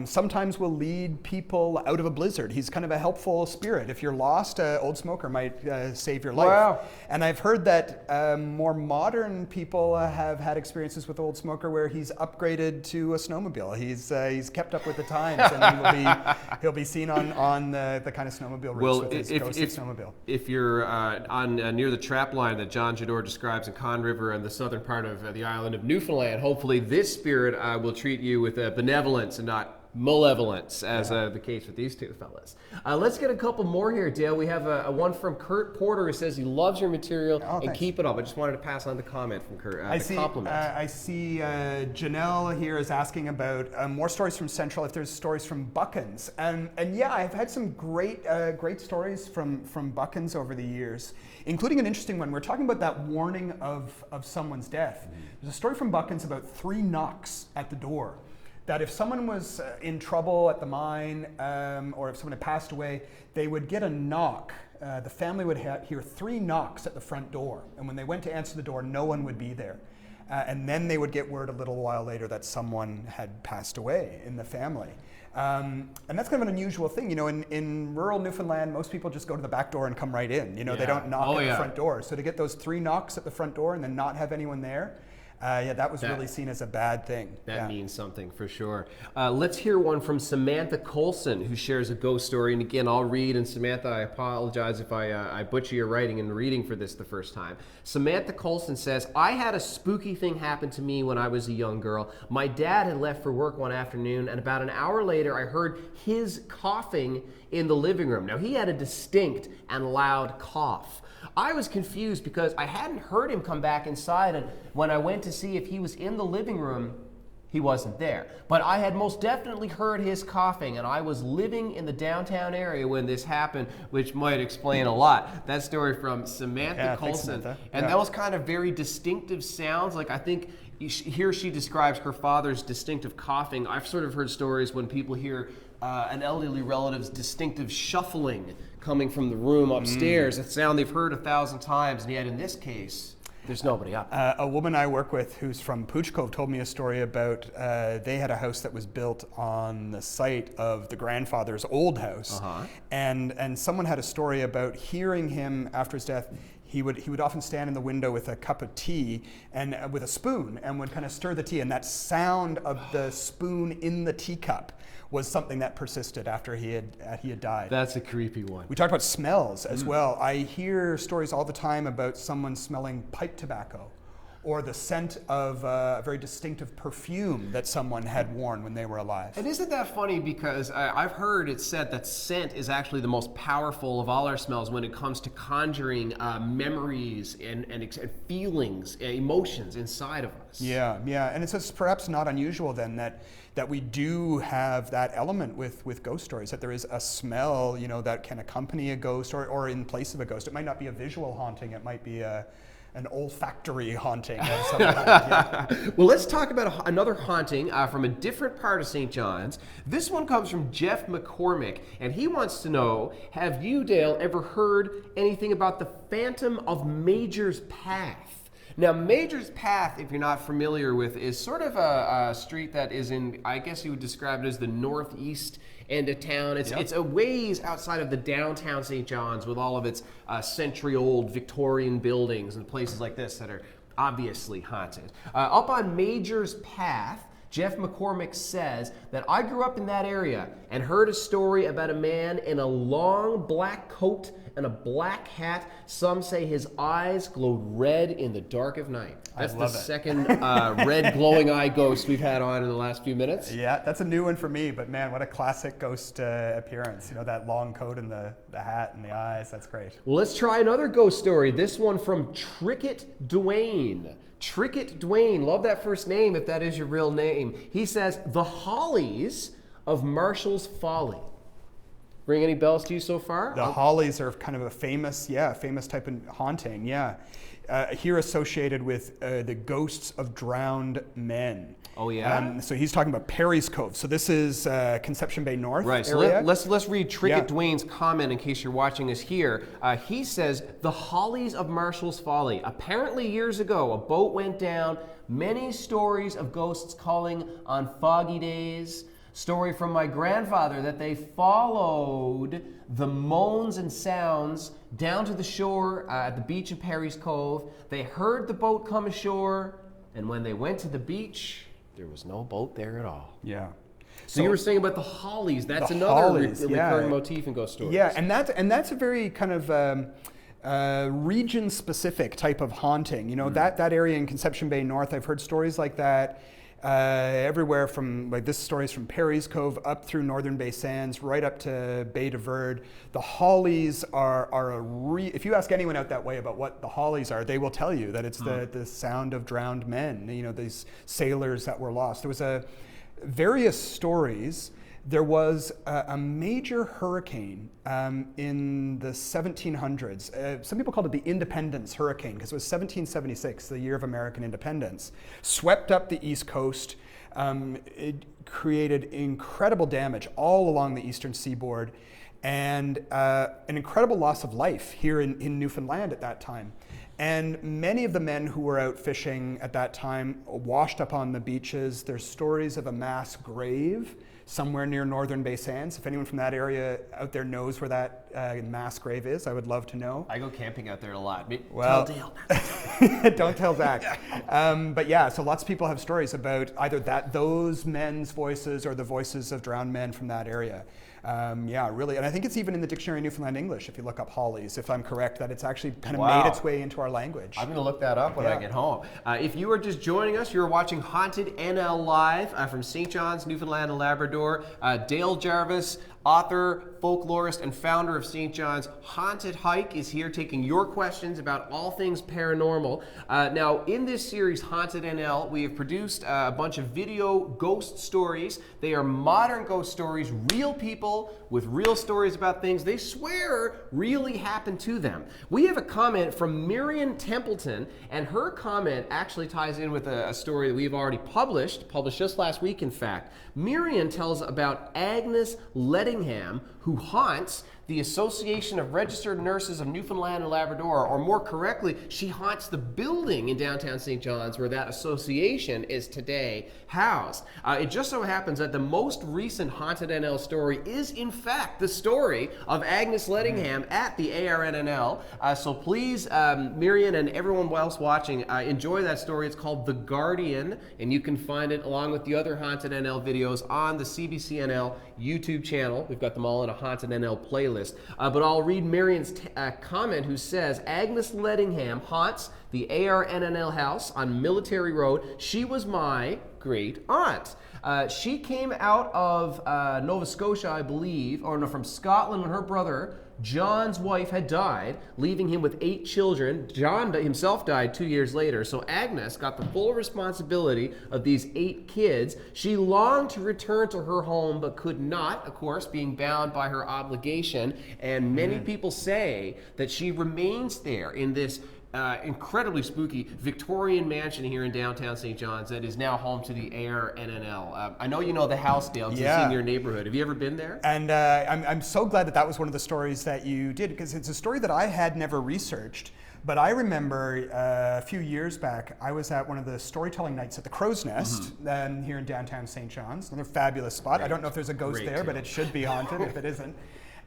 Sometimes will lead people out of a blizzard. He's kind of a helpful spirit. If you're lost, Old Smoker might save your life. Wow. And I've heard that more modern people have had experiences with Old Smoker where he's upgraded to a snowmobile. He's kept up with the times, and he'll be seen on the kind of snowmobile routes with his ghostly snowmobile. If you're on near the trap line that John Jador describes in Con River and the southern part of the island of Newfoundland, hopefully this spirit will treat you with benevolence and not malevolence, as the case with these two fellas. Let's get a couple more here, Dale. We have a one from Kurt Porter who says he loves your material and keep it up. I just wanted to pass on the comment from Kurt. I see Janelle here is asking about more stories from Central, if there's stories from Buckens. And yeah, I've had some great stories from Buckens over the years, including an interesting one. We're talking about that warning of someone's death. There's a story from Buckens about 3 knocks at the door. That if someone was in trouble at the mine, or if someone had passed away, they would get a knock. The family would hear 3 knocks at the front door. And when they went to answer the door, no one would be there. And then they would get word a little while later that someone had passed away in the family. And that's kind of an unusual thing. You know, in rural Newfoundland, most people just go to the back door and come right in. You know, they don't knock at the front door. So to get those 3 knocks at the front door and then not have anyone there, that was really seen as a bad thing. That means something for sure. Let's hear one from Samantha Colson, who shares a ghost story. And again, I'll read. And Samantha, I apologize if I butcher your writing and reading for this the first time. Samantha Colson says, I had a spooky thing happen to me when I was a young girl. My dad had left for work one afternoon, and about an hour later, I heard his coughing in the living room. Now, he had a distinct and loud cough. I was confused because I hadn't heard him come back inside, and when I went to see if he was in the living room, he wasn't there. But I had most definitely heard his coughing, and I was living in the downtown area when this happened, which might explain a lot. That story from Samantha Colson. And those kind of very distinctive sounds, like I think here she describes her father's distinctive coughing. I've sort of heard stories when people hear an elderly relative's distinctive shuffling coming from the room upstairs, a sound they've heard 1,000 times, and yet in this case, there's nobody up. A woman I work with who's from Pooch Cove told me a story about they had a house that was built on the site of the grandfather's old house, and someone had a story about hearing him after his death. He would often stand in the window with a cup of tea and with a spoon and would kind of stir the tea, and that sound of the spoon in the teacup was something that persisted after he had died. That's a creepy one. We talked about smells as well. I hear stories all the time about someone smelling pipe tobacco or the scent of a very distinctive perfume that someone had worn when they were alive. And isn't that funny, because I've heard it said that scent is actually the most powerful of all our smells when it comes to conjuring memories and feelings, emotions inside of us. Yeah, and it's perhaps not unusual then that we do have that element with ghost stories, that there is a smell, you know, that can accompany a ghost or in place of a ghost. It might not be a visual haunting, it might be an olfactory haunting of some kind. Well, let's talk about another haunting from a different part of St. John's. This one comes from Jeff McCormick, and he wants to know, have you, Dale, ever heard anything about the Phantom of Major's Path? Now, Major's Path, if you're not familiar with, is sort of a street that is in, I guess you would describe it as the northeast end of town. It's a ways outside of the downtown St. John's with all of its century-old Victorian buildings and places like this that are obviously haunted. Up on Major's Path, Jeff McCormick says that I grew up in that area and heard a story about a man in a long black coat and a black hat. Some say his eyes glowed red in the dark of night. That's the second red glowing eye ghost we've had on in the last few minutes. Yeah, that's a new one for me, but man, what a classic ghost appearance. You know, that long coat and the hat and the eyes, that's great. Well, let's try another ghost story. This one from Trickett Dwayne. Trickett Dwayne, love that first name if that is your real name. He says, the Hollies of Marshall's Folly. Ring any bells to you so far? The Hollies are kind of a famous type of haunting, here associated with the ghosts of drowned men. Oh yeah. So he's talking about Perry's Cove. So this is Conception Bay North area. So let's read Trickett Dwayne's comment in case you're watching us here. He says, the Hollies of Marshall's Folly. Apparently years ago, a boat went down. Many stories of ghosts calling on foggy days. Story from my grandfather that they followed the moans and sounds down to the shore at the beach of Perry's Cove. They heard the boat come ashore, and when they went to the beach, there was no boat there at all. Yeah. So you were saying about the Hollies. That's another recurring motif in ghost stories. Yeah, and that's a very kind of region-specific type of haunting. You know, that area in Conception Bay North, I've heard stories like that. everywhere from, like, this story is from Perry's Cove up through Northern Bay Sands, right up to Bay de Verde. The Hollies are if you ask anyone out that way about what the Hollies are, they will tell you that it's the sound of drowned men, these sailors that were lost. There was various stories. There was a major hurricane in the 1700s. Some people called it the Independence Hurricane because it was 1776, the year of American independence. Swept up the East Coast. It created incredible damage all along the eastern seaboard and an incredible loss of life here in Newfoundland at that time. And many of the men who were out fishing at that time washed up on the beaches. There's stories of a mass grave somewhere near Northern Bay Sands. If anyone from that area out there knows where that mass grave is, I would love to know. I go camping out there a lot. Well, tell Dale. Don't tell Zach. But yeah, so lots of people have stories about either those men's voices or the voices of drowned men from that area. Yeah, really. And I think it's even in the Dictionary of Newfoundland English, if you look up Hollies, if I'm correct, that it's actually kind of made its way into our language. I'm going to look that up when I get home. If you are just joining us, you're watching Haunted NL Live from St. John's, Newfoundland and Labrador. Dale Jarvis, author, folklorist, and founder of St. John's Haunted Hike, is here taking your questions about all things paranormal. Now, in this series, Haunted NL, we have produced a bunch of video ghost stories. They are modern ghost stories, real people with real stories about things they swear really happened to them. We have a comment from Miriam Templeton, and her comment actually ties in with a story that we've already published just last week, in fact. Miriam tells about Agnes Lettingham, who haunts the Association of Registered Nurses of Newfoundland and Labrador, or more correctly, she haunts the building in downtown St. John's where that association is today housed. It just so happens that the most recent Haunted NL story is, in fact, the story of Agnes Lettingham at the ARNNL. So please, Miriam and everyone else watching, enjoy that story. It's called The Guardian, and you can find it along with the other Haunted NL videos on the CBC NL YouTube channel. We've got them all in a Haunted NL playlist. But I'll read Miriam's comment, who says, Agnes Lettingham haunts the ARNNL house on Military Road. She was my great aunt. She came out of Nova Scotia, I believe, or no, from Scotland when her brother John's wife had died, leaving him with 8 children. John himself died 2 years later, so Agnes got the full responsibility of these 8 kids. She longed to return to her home, but could not, of course, being bound by her obligation. And many people say that she remains there in this incredibly spooky Victorian mansion here in downtown St. John's that is now home to the ARNNL. I know you know the house, Dale, because it's in your neighborhood. Have you ever been there? And I'm so glad that was one of the stories that you did, because it's a story that I had never researched. But I remember a few years back, I was at one of the storytelling nights at the Crow's Nest here in downtown St. John's. Another fabulous spot. I don't know if there's a ghost there, but it should be haunted if it isn't.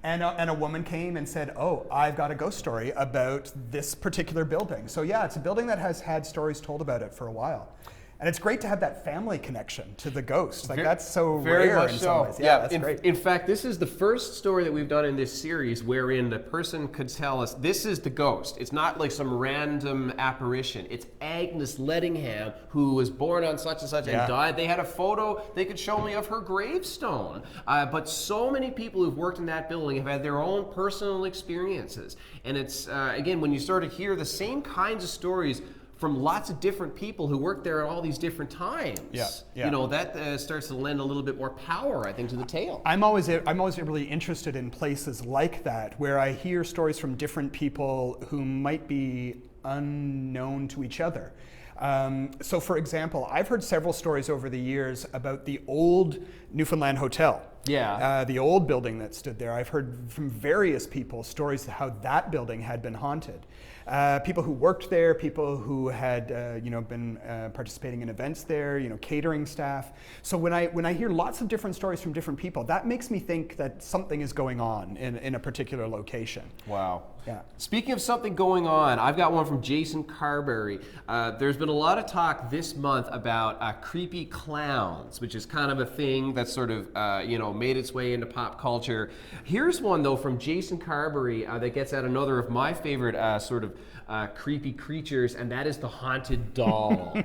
And a woman came and said, oh, I've got a ghost story about this particular building. So yeah, it's a building that has had stories told about it for a while. And it's great to have that family connection to the ghost. Like, that's so rare in some ways. Yeah, that's great. In fact, this is the first story that we've done in this series wherein the person could tell us, this is the ghost. It's not like some random apparition. It's Agnes Lettingham, who was born on such and such and died. They had a photo they could show me of her gravestone. But so many people who've worked in that building have had their own personal experiences. And it's, again, when you sort of hear the same kinds of stories from lots of different people who work there at all these different times. You know, that starts to lend a little bit more power, I think, to the tale. I'm always really interested in places like that, where I hear stories from different people who might be unknown to each other. So for example, I've heard several stories over the years about the old Newfoundland Hotel. The old building that stood there. I've heard from various people stories of how that building had been haunted. People who worked there, people who had been participating in events there, catering staff. So when I hear lots of different stories from different people, that makes me think that something is going on in a particular location. Wow. Yeah. Speaking of something going on, I've got one from Jason Carberry. There's been a lot of talk this month about creepy clowns, which is kind of a thing that's sort of made its way into pop culture. Here's one though from Jason Carberry that gets at another of my favorite sort of creepy creatures, and that is the haunted doll.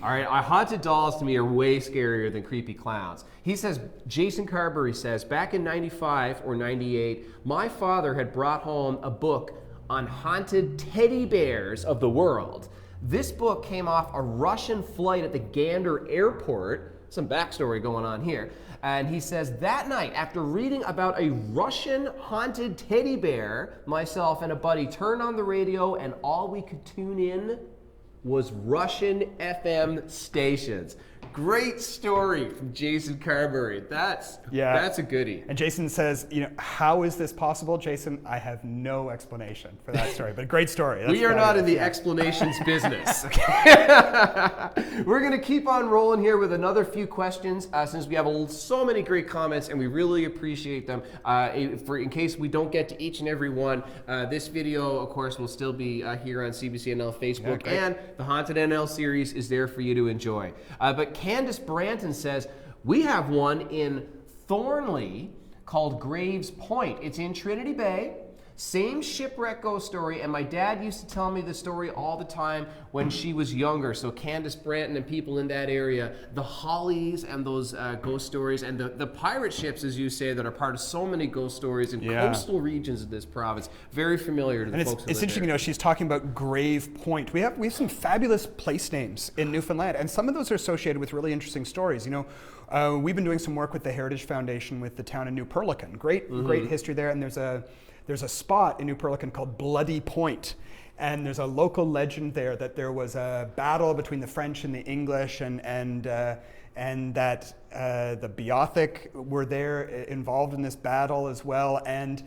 All right, haunted dolls to me are way scarier than creepy clowns. He says, Jason Carberry says, back in 95 or 98, my father had brought home a book on haunted teddy bears of the world. This book came off a Russian flight at the Gander airport. Some backstory going on here. And he says, that night, after reading about a Russian haunted teddy bear, myself and a buddy turned on the radio and all we could tune in was Russian FM stations. Great story from Jason Carberry. That's a goodie. And Jason says, how is this possible? Jason, I have no explanation for that story, but a great story. We are not in the explanations business. We're going to keep on rolling here with another few questions since we have so many great comments and we really appreciate them. In case we don't get to each and every one, this video, of course, will still be here on CBC NL Facebook, and the Haunted NL series is there for you to enjoy. But Candace Branton says, we have one in Thornley called Graves Point. It's in Trinity Bay. Same shipwreck ghost story, and my dad used to tell me the story all the time when she was younger. So Candace Branton and people in that area, the Hollies and those ghost stories, and the pirate ships, as you say, that are part of so many ghost stories in coastal regions of this province. Very familiar to the folks who live there. It's interesting, she's talking about Grave Point. We have some fabulous place names in Newfoundland, and some of those are associated with really interesting stories. We've been doing some work with the Heritage Foundation with the town of New Perlican. Great history there, and there's a spot in New Perlican called Bloody Point, and there's a local legend there that there was a battle between the French and the English, and that the Beothuk were there involved in this battle as well, and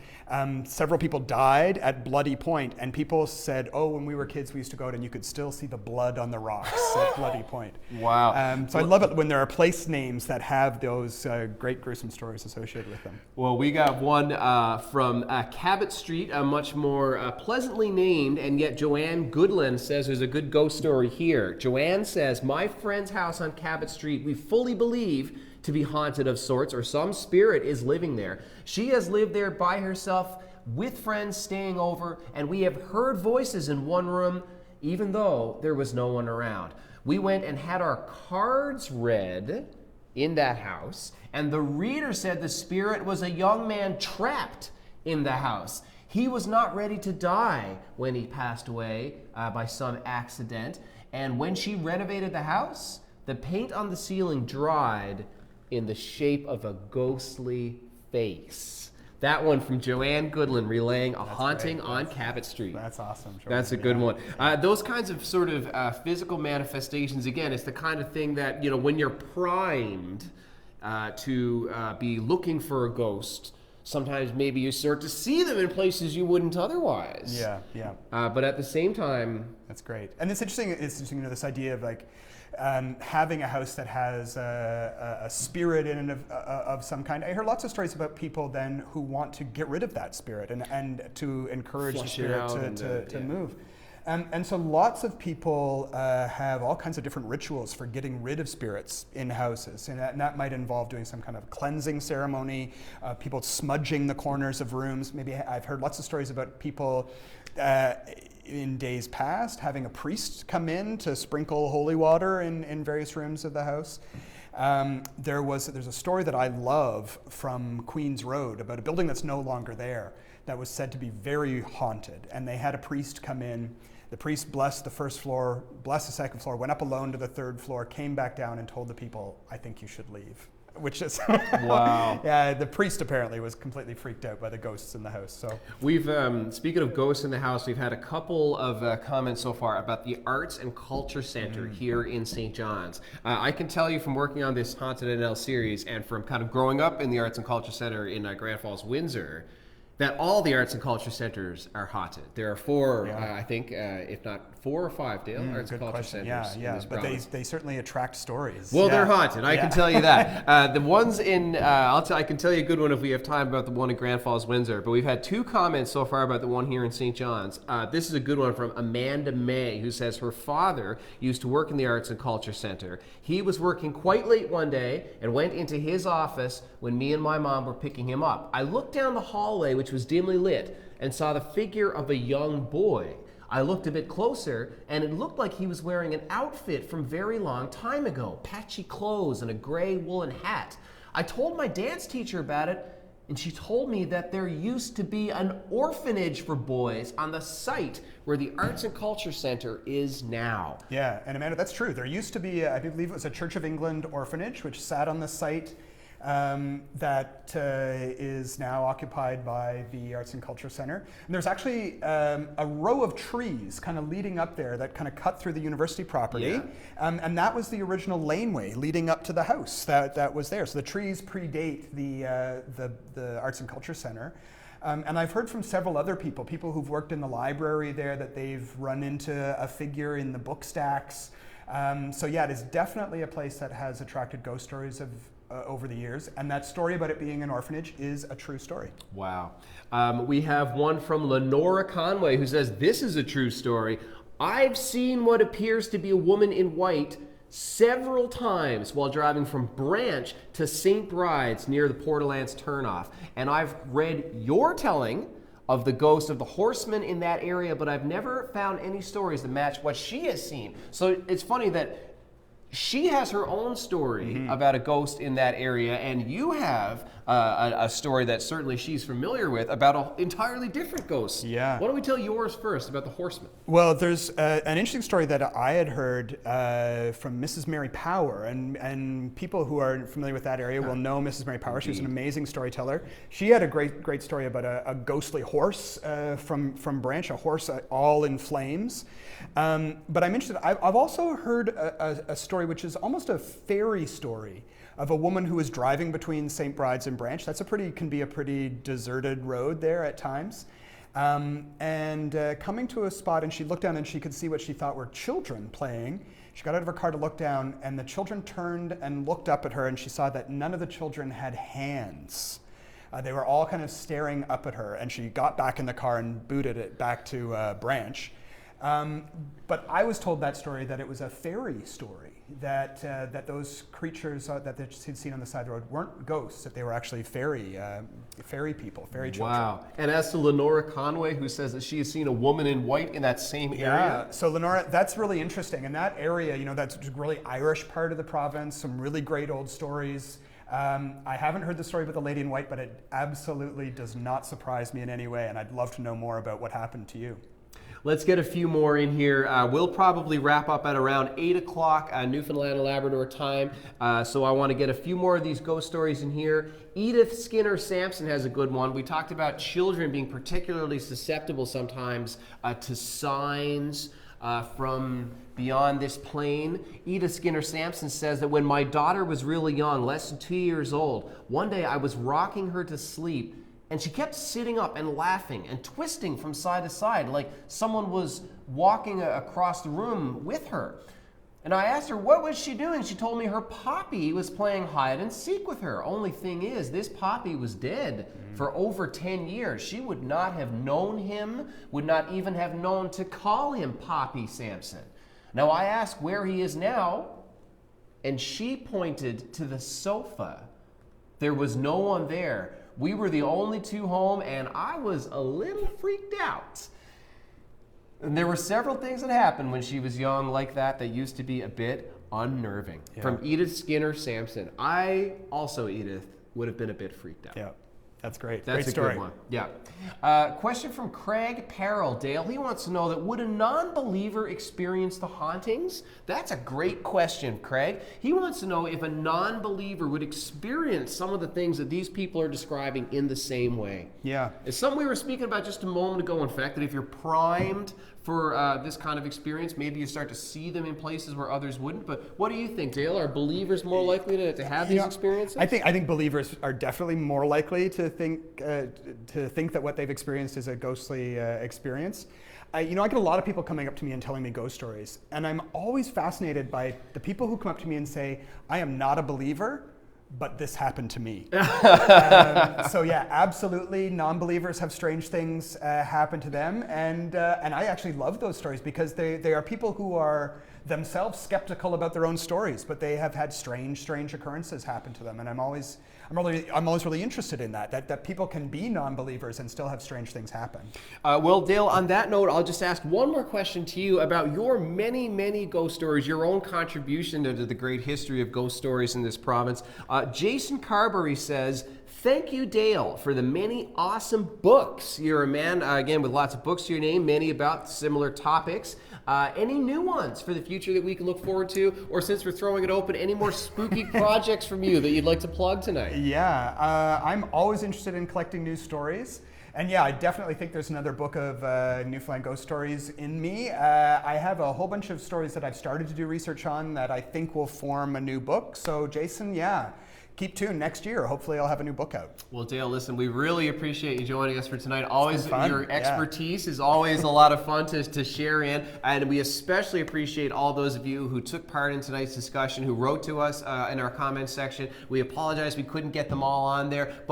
several people died at Bloody Point, and people said, when we were kids we used to go out and you could still see the blood on the rocks at Bloody Point. Wow. So I love it when there are place names that have those great gruesome stories associated with them. Well, we got one from Cabot Street, much more pleasantly named, and yet Joanne Goodland says there's a good ghost story here. Joanne says, my friend's house on Cabot Street, we fully believe to be haunted of sorts, or some spirit is living there. She has lived there by herself with friends staying over, and we have heard voices in one room even though there was no one around. We went and had our cards read in that house, and the reader said the spirit was a young man trapped in the house. He was not ready to die when he passed away by some accident, and when she renovated the house, the paint on the ceiling dried in the shape of a ghostly face. That one from Joanne Goodland, relaying a haunting on Cabot Street. That's awesome. Joanne. That's a good one. Those kinds of sort of physical manifestations, again, it's the kind of thing that, when you're primed to be looking for a ghost, sometimes maybe you start to see them in places you wouldn't otherwise. Yeah. But at the same time... That's great. And it's interesting, this idea of having a house that has a spirit in it of some kind. I heard lots of stories about people then who want to get rid of that spirit and to encourage the spirit to move. And so lots of people have all kinds of different rituals for getting rid of spirits in houses. And that might involve doing some kind of cleansing ceremony, people smudging the corners of rooms. Maybe I've heard lots of stories about people in days past having a priest come in to sprinkle holy water in various rooms of the house. There's a story that I love from Queen's Road about a building that's no longer there that was said to be very haunted. And they had a priest come in. The priest blessed the first floor, blessed the second floor, went up alone to the third floor, came back down and told the people, I think you should leave. Which is wow. Yeah, the priest apparently was completely freaked out by the ghosts in the house. So we've speaking of ghosts in the house, we've had a couple of comments so far about the Arts and Culture Center here in St. John's. I can tell you from working on this HauntedNL series and from kind of growing up in the Arts and Culture Center in Grand Falls, Windsor, that all the arts and culture centers are haunted. There are four, I think, if not 4 or 5, Dale, arts and culture centers. Yeah, but they certainly attract stories. Well, they're haunted. I can tell you that. The ones in, I can tell you a good one if we have time about the one in Grand Falls, Windsor. But we've had 2 comments so far about the one here in St. John's. This is a good one from Amanda May, who says her father used to work in the Arts and Culture Center. He was working quite late one day and went into his office when me and my mom were picking him up. I looked down the hallway, which was dimly lit, and saw the figure of a young boy. I looked a bit closer, and it looked like he was wearing an outfit from very long time ago, patchy clothes and a gray woolen hat. I told my dance teacher about it, and she told me that there used to be an orphanage for boys on the site where the Arts and Culture Center is now. Yeah, and Amanda, that's true. There used to be, I believe it was a Church of England orphanage, which sat on the site that is now occupied by the Arts and Culture Center. And there's actually a row of trees kind of leading up there that kind of cut through the university property. And that was the original laneway leading up to the house that was there. So the trees predate the Arts and Culture Center. And I've heard from several other people who've worked in the library there, that they've run into a figure in the book stacks. So yeah, it is definitely a place that has attracted ghost stories over the years, and that story about it being an orphanage is a true story. Wow. We have one from Lenora Conway, who says, this is a true story. I've seen what appears to be a woman in white several times while driving from Branch to St. Bride's near the Port of Lance turnoff. And I've read your telling of the ghost of the horseman in that area, but I've never found any stories that match what she has seen. So it's funny that she has her own story about a ghost in that area, and you have a story that certainly she's familiar with about an entirely different ghost. Yeah. Why don't we tell yours first about the horseman? Well, there's an interesting story that I had heard from Mrs. Mary Power, and people who are familiar with that area will know Mrs. Mary Power. She was an amazing storyteller. She had a great story about a ghostly horse from Branch, a horse all in flames. But I'm interested, I've also heard a story which is almost a fairy story of a woman who was driving between St. Bride's and Branch. Can be a pretty deserted road there at times. And coming to a spot, and she looked down and she could see what she thought were children playing. She got out of her car to look down, and the children turned and looked up at her, and she saw that none of the children had hands. They were all kind of staring up at her, and she got back in the car and booted it back to Branch. But I was told that story, that it was a fairy story, that those creatures that she'd seen on the side of the road weren't ghosts, that they were actually fairy people, fairy children. Wow. And as to Lenora Conway, who says that she has seen a woman in white in that same area. Yeah, so Lenora, that's really interesting. And that area, that's a really Irish part of the province, some really great old stories. I haven't heard the story about the lady in white, but it absolutely does not surprise me in any way, and I'd love to know more about what happened to you. Let's get a few more in here. We'll probably wrap up at around 8 o'clock Newfoundland and Labrador time. So I want to get a few more of these ghost stories in here. Edith Skinner Sampson has a good one. We talked about children being particularly susceptible sometimes to signs from beyond this plane. Edith Skinner Sampson says that when my daughter was really young, less than 2 years old, one day I was rocking her to sleep, and she kept sitting up and laughing and twisting from side to side like someone was walking across the room with her. And I asked her, what was she doing? She told me her poppy was playing hide and seek with her. Only thing is, this poppy was dead for over 10 years. She would not have known him, would not even have known to call him Poppy Sampson. Now I asked where he is now, and she pointed to the sofa. There was no one there. We were the only two home, and I was a little freaked out. And there were several things that happened when she was young like that used to be a bit unnerving. Yeah. From Edith Skinner Sampson. I also, Edith, would have been a bit freaked out. Yeah. That's great. That's great a story. Good one. Yeah. Question from Craig Parrell. Dale, he wants to know that would a non-believer experience the hauntings? That's a great question, Craig. He wants to know if a non-believer would experience some of the things that these people are describing in the same way. Yeah. It's something we were speaking about just a moment ago, in fact, that if you're primed for this kind of experience, maybe you start to see them in places where others wouldn't. But what do you think, Dale? Are believers more likely to have these experiences? I think believers are definitely more likely to think that what they've experienced is a ghostly experience. I get a lot of people coming up to me and telling me ghost stories, and I'm always fascinated by the people who come up to me and say, I am not a believer, but this happened to me. So yeah, absolutely, non-believers have strange things happen to them, and I actually love those stories because they are people who are themselves skeptical about their own stories, but they have had strange occurrences happen to them, and I'm always really interested in that people can be non-believers and still have strange things happen. Well, Dale, on that note, I'll just ask one more question to you about your many ghost stories, your own contribution to the great history of ghost stories in this province. Jason Carberry says, thank you, Dale, for the many awesome books. You're a man, again, with lots of books to your name, many about similar topics. Any new ones for the future that we can look forward to? Or since we're throwing it open, any more spooky projects from you that you'd like to plug tonight? Yeah, I'm always interested in collecting new stories. And yeah, I definitely think there's another book of Newfoundland ghost stories in me. I have a whole bunch of stories that I've started to do research on that I think will form a new book. So Jason, yeah, keep tuned. Next year, hopefully I'll have a new book out. Well, Dale, listen, we really appreciate you joining us for tonight. Always, your expertise is always a lot of fun to share in, and we especially appreciate all those of you who took part in tonight's discussion, who wrote to us in our comments section. We apologize we couldn't get them all on there.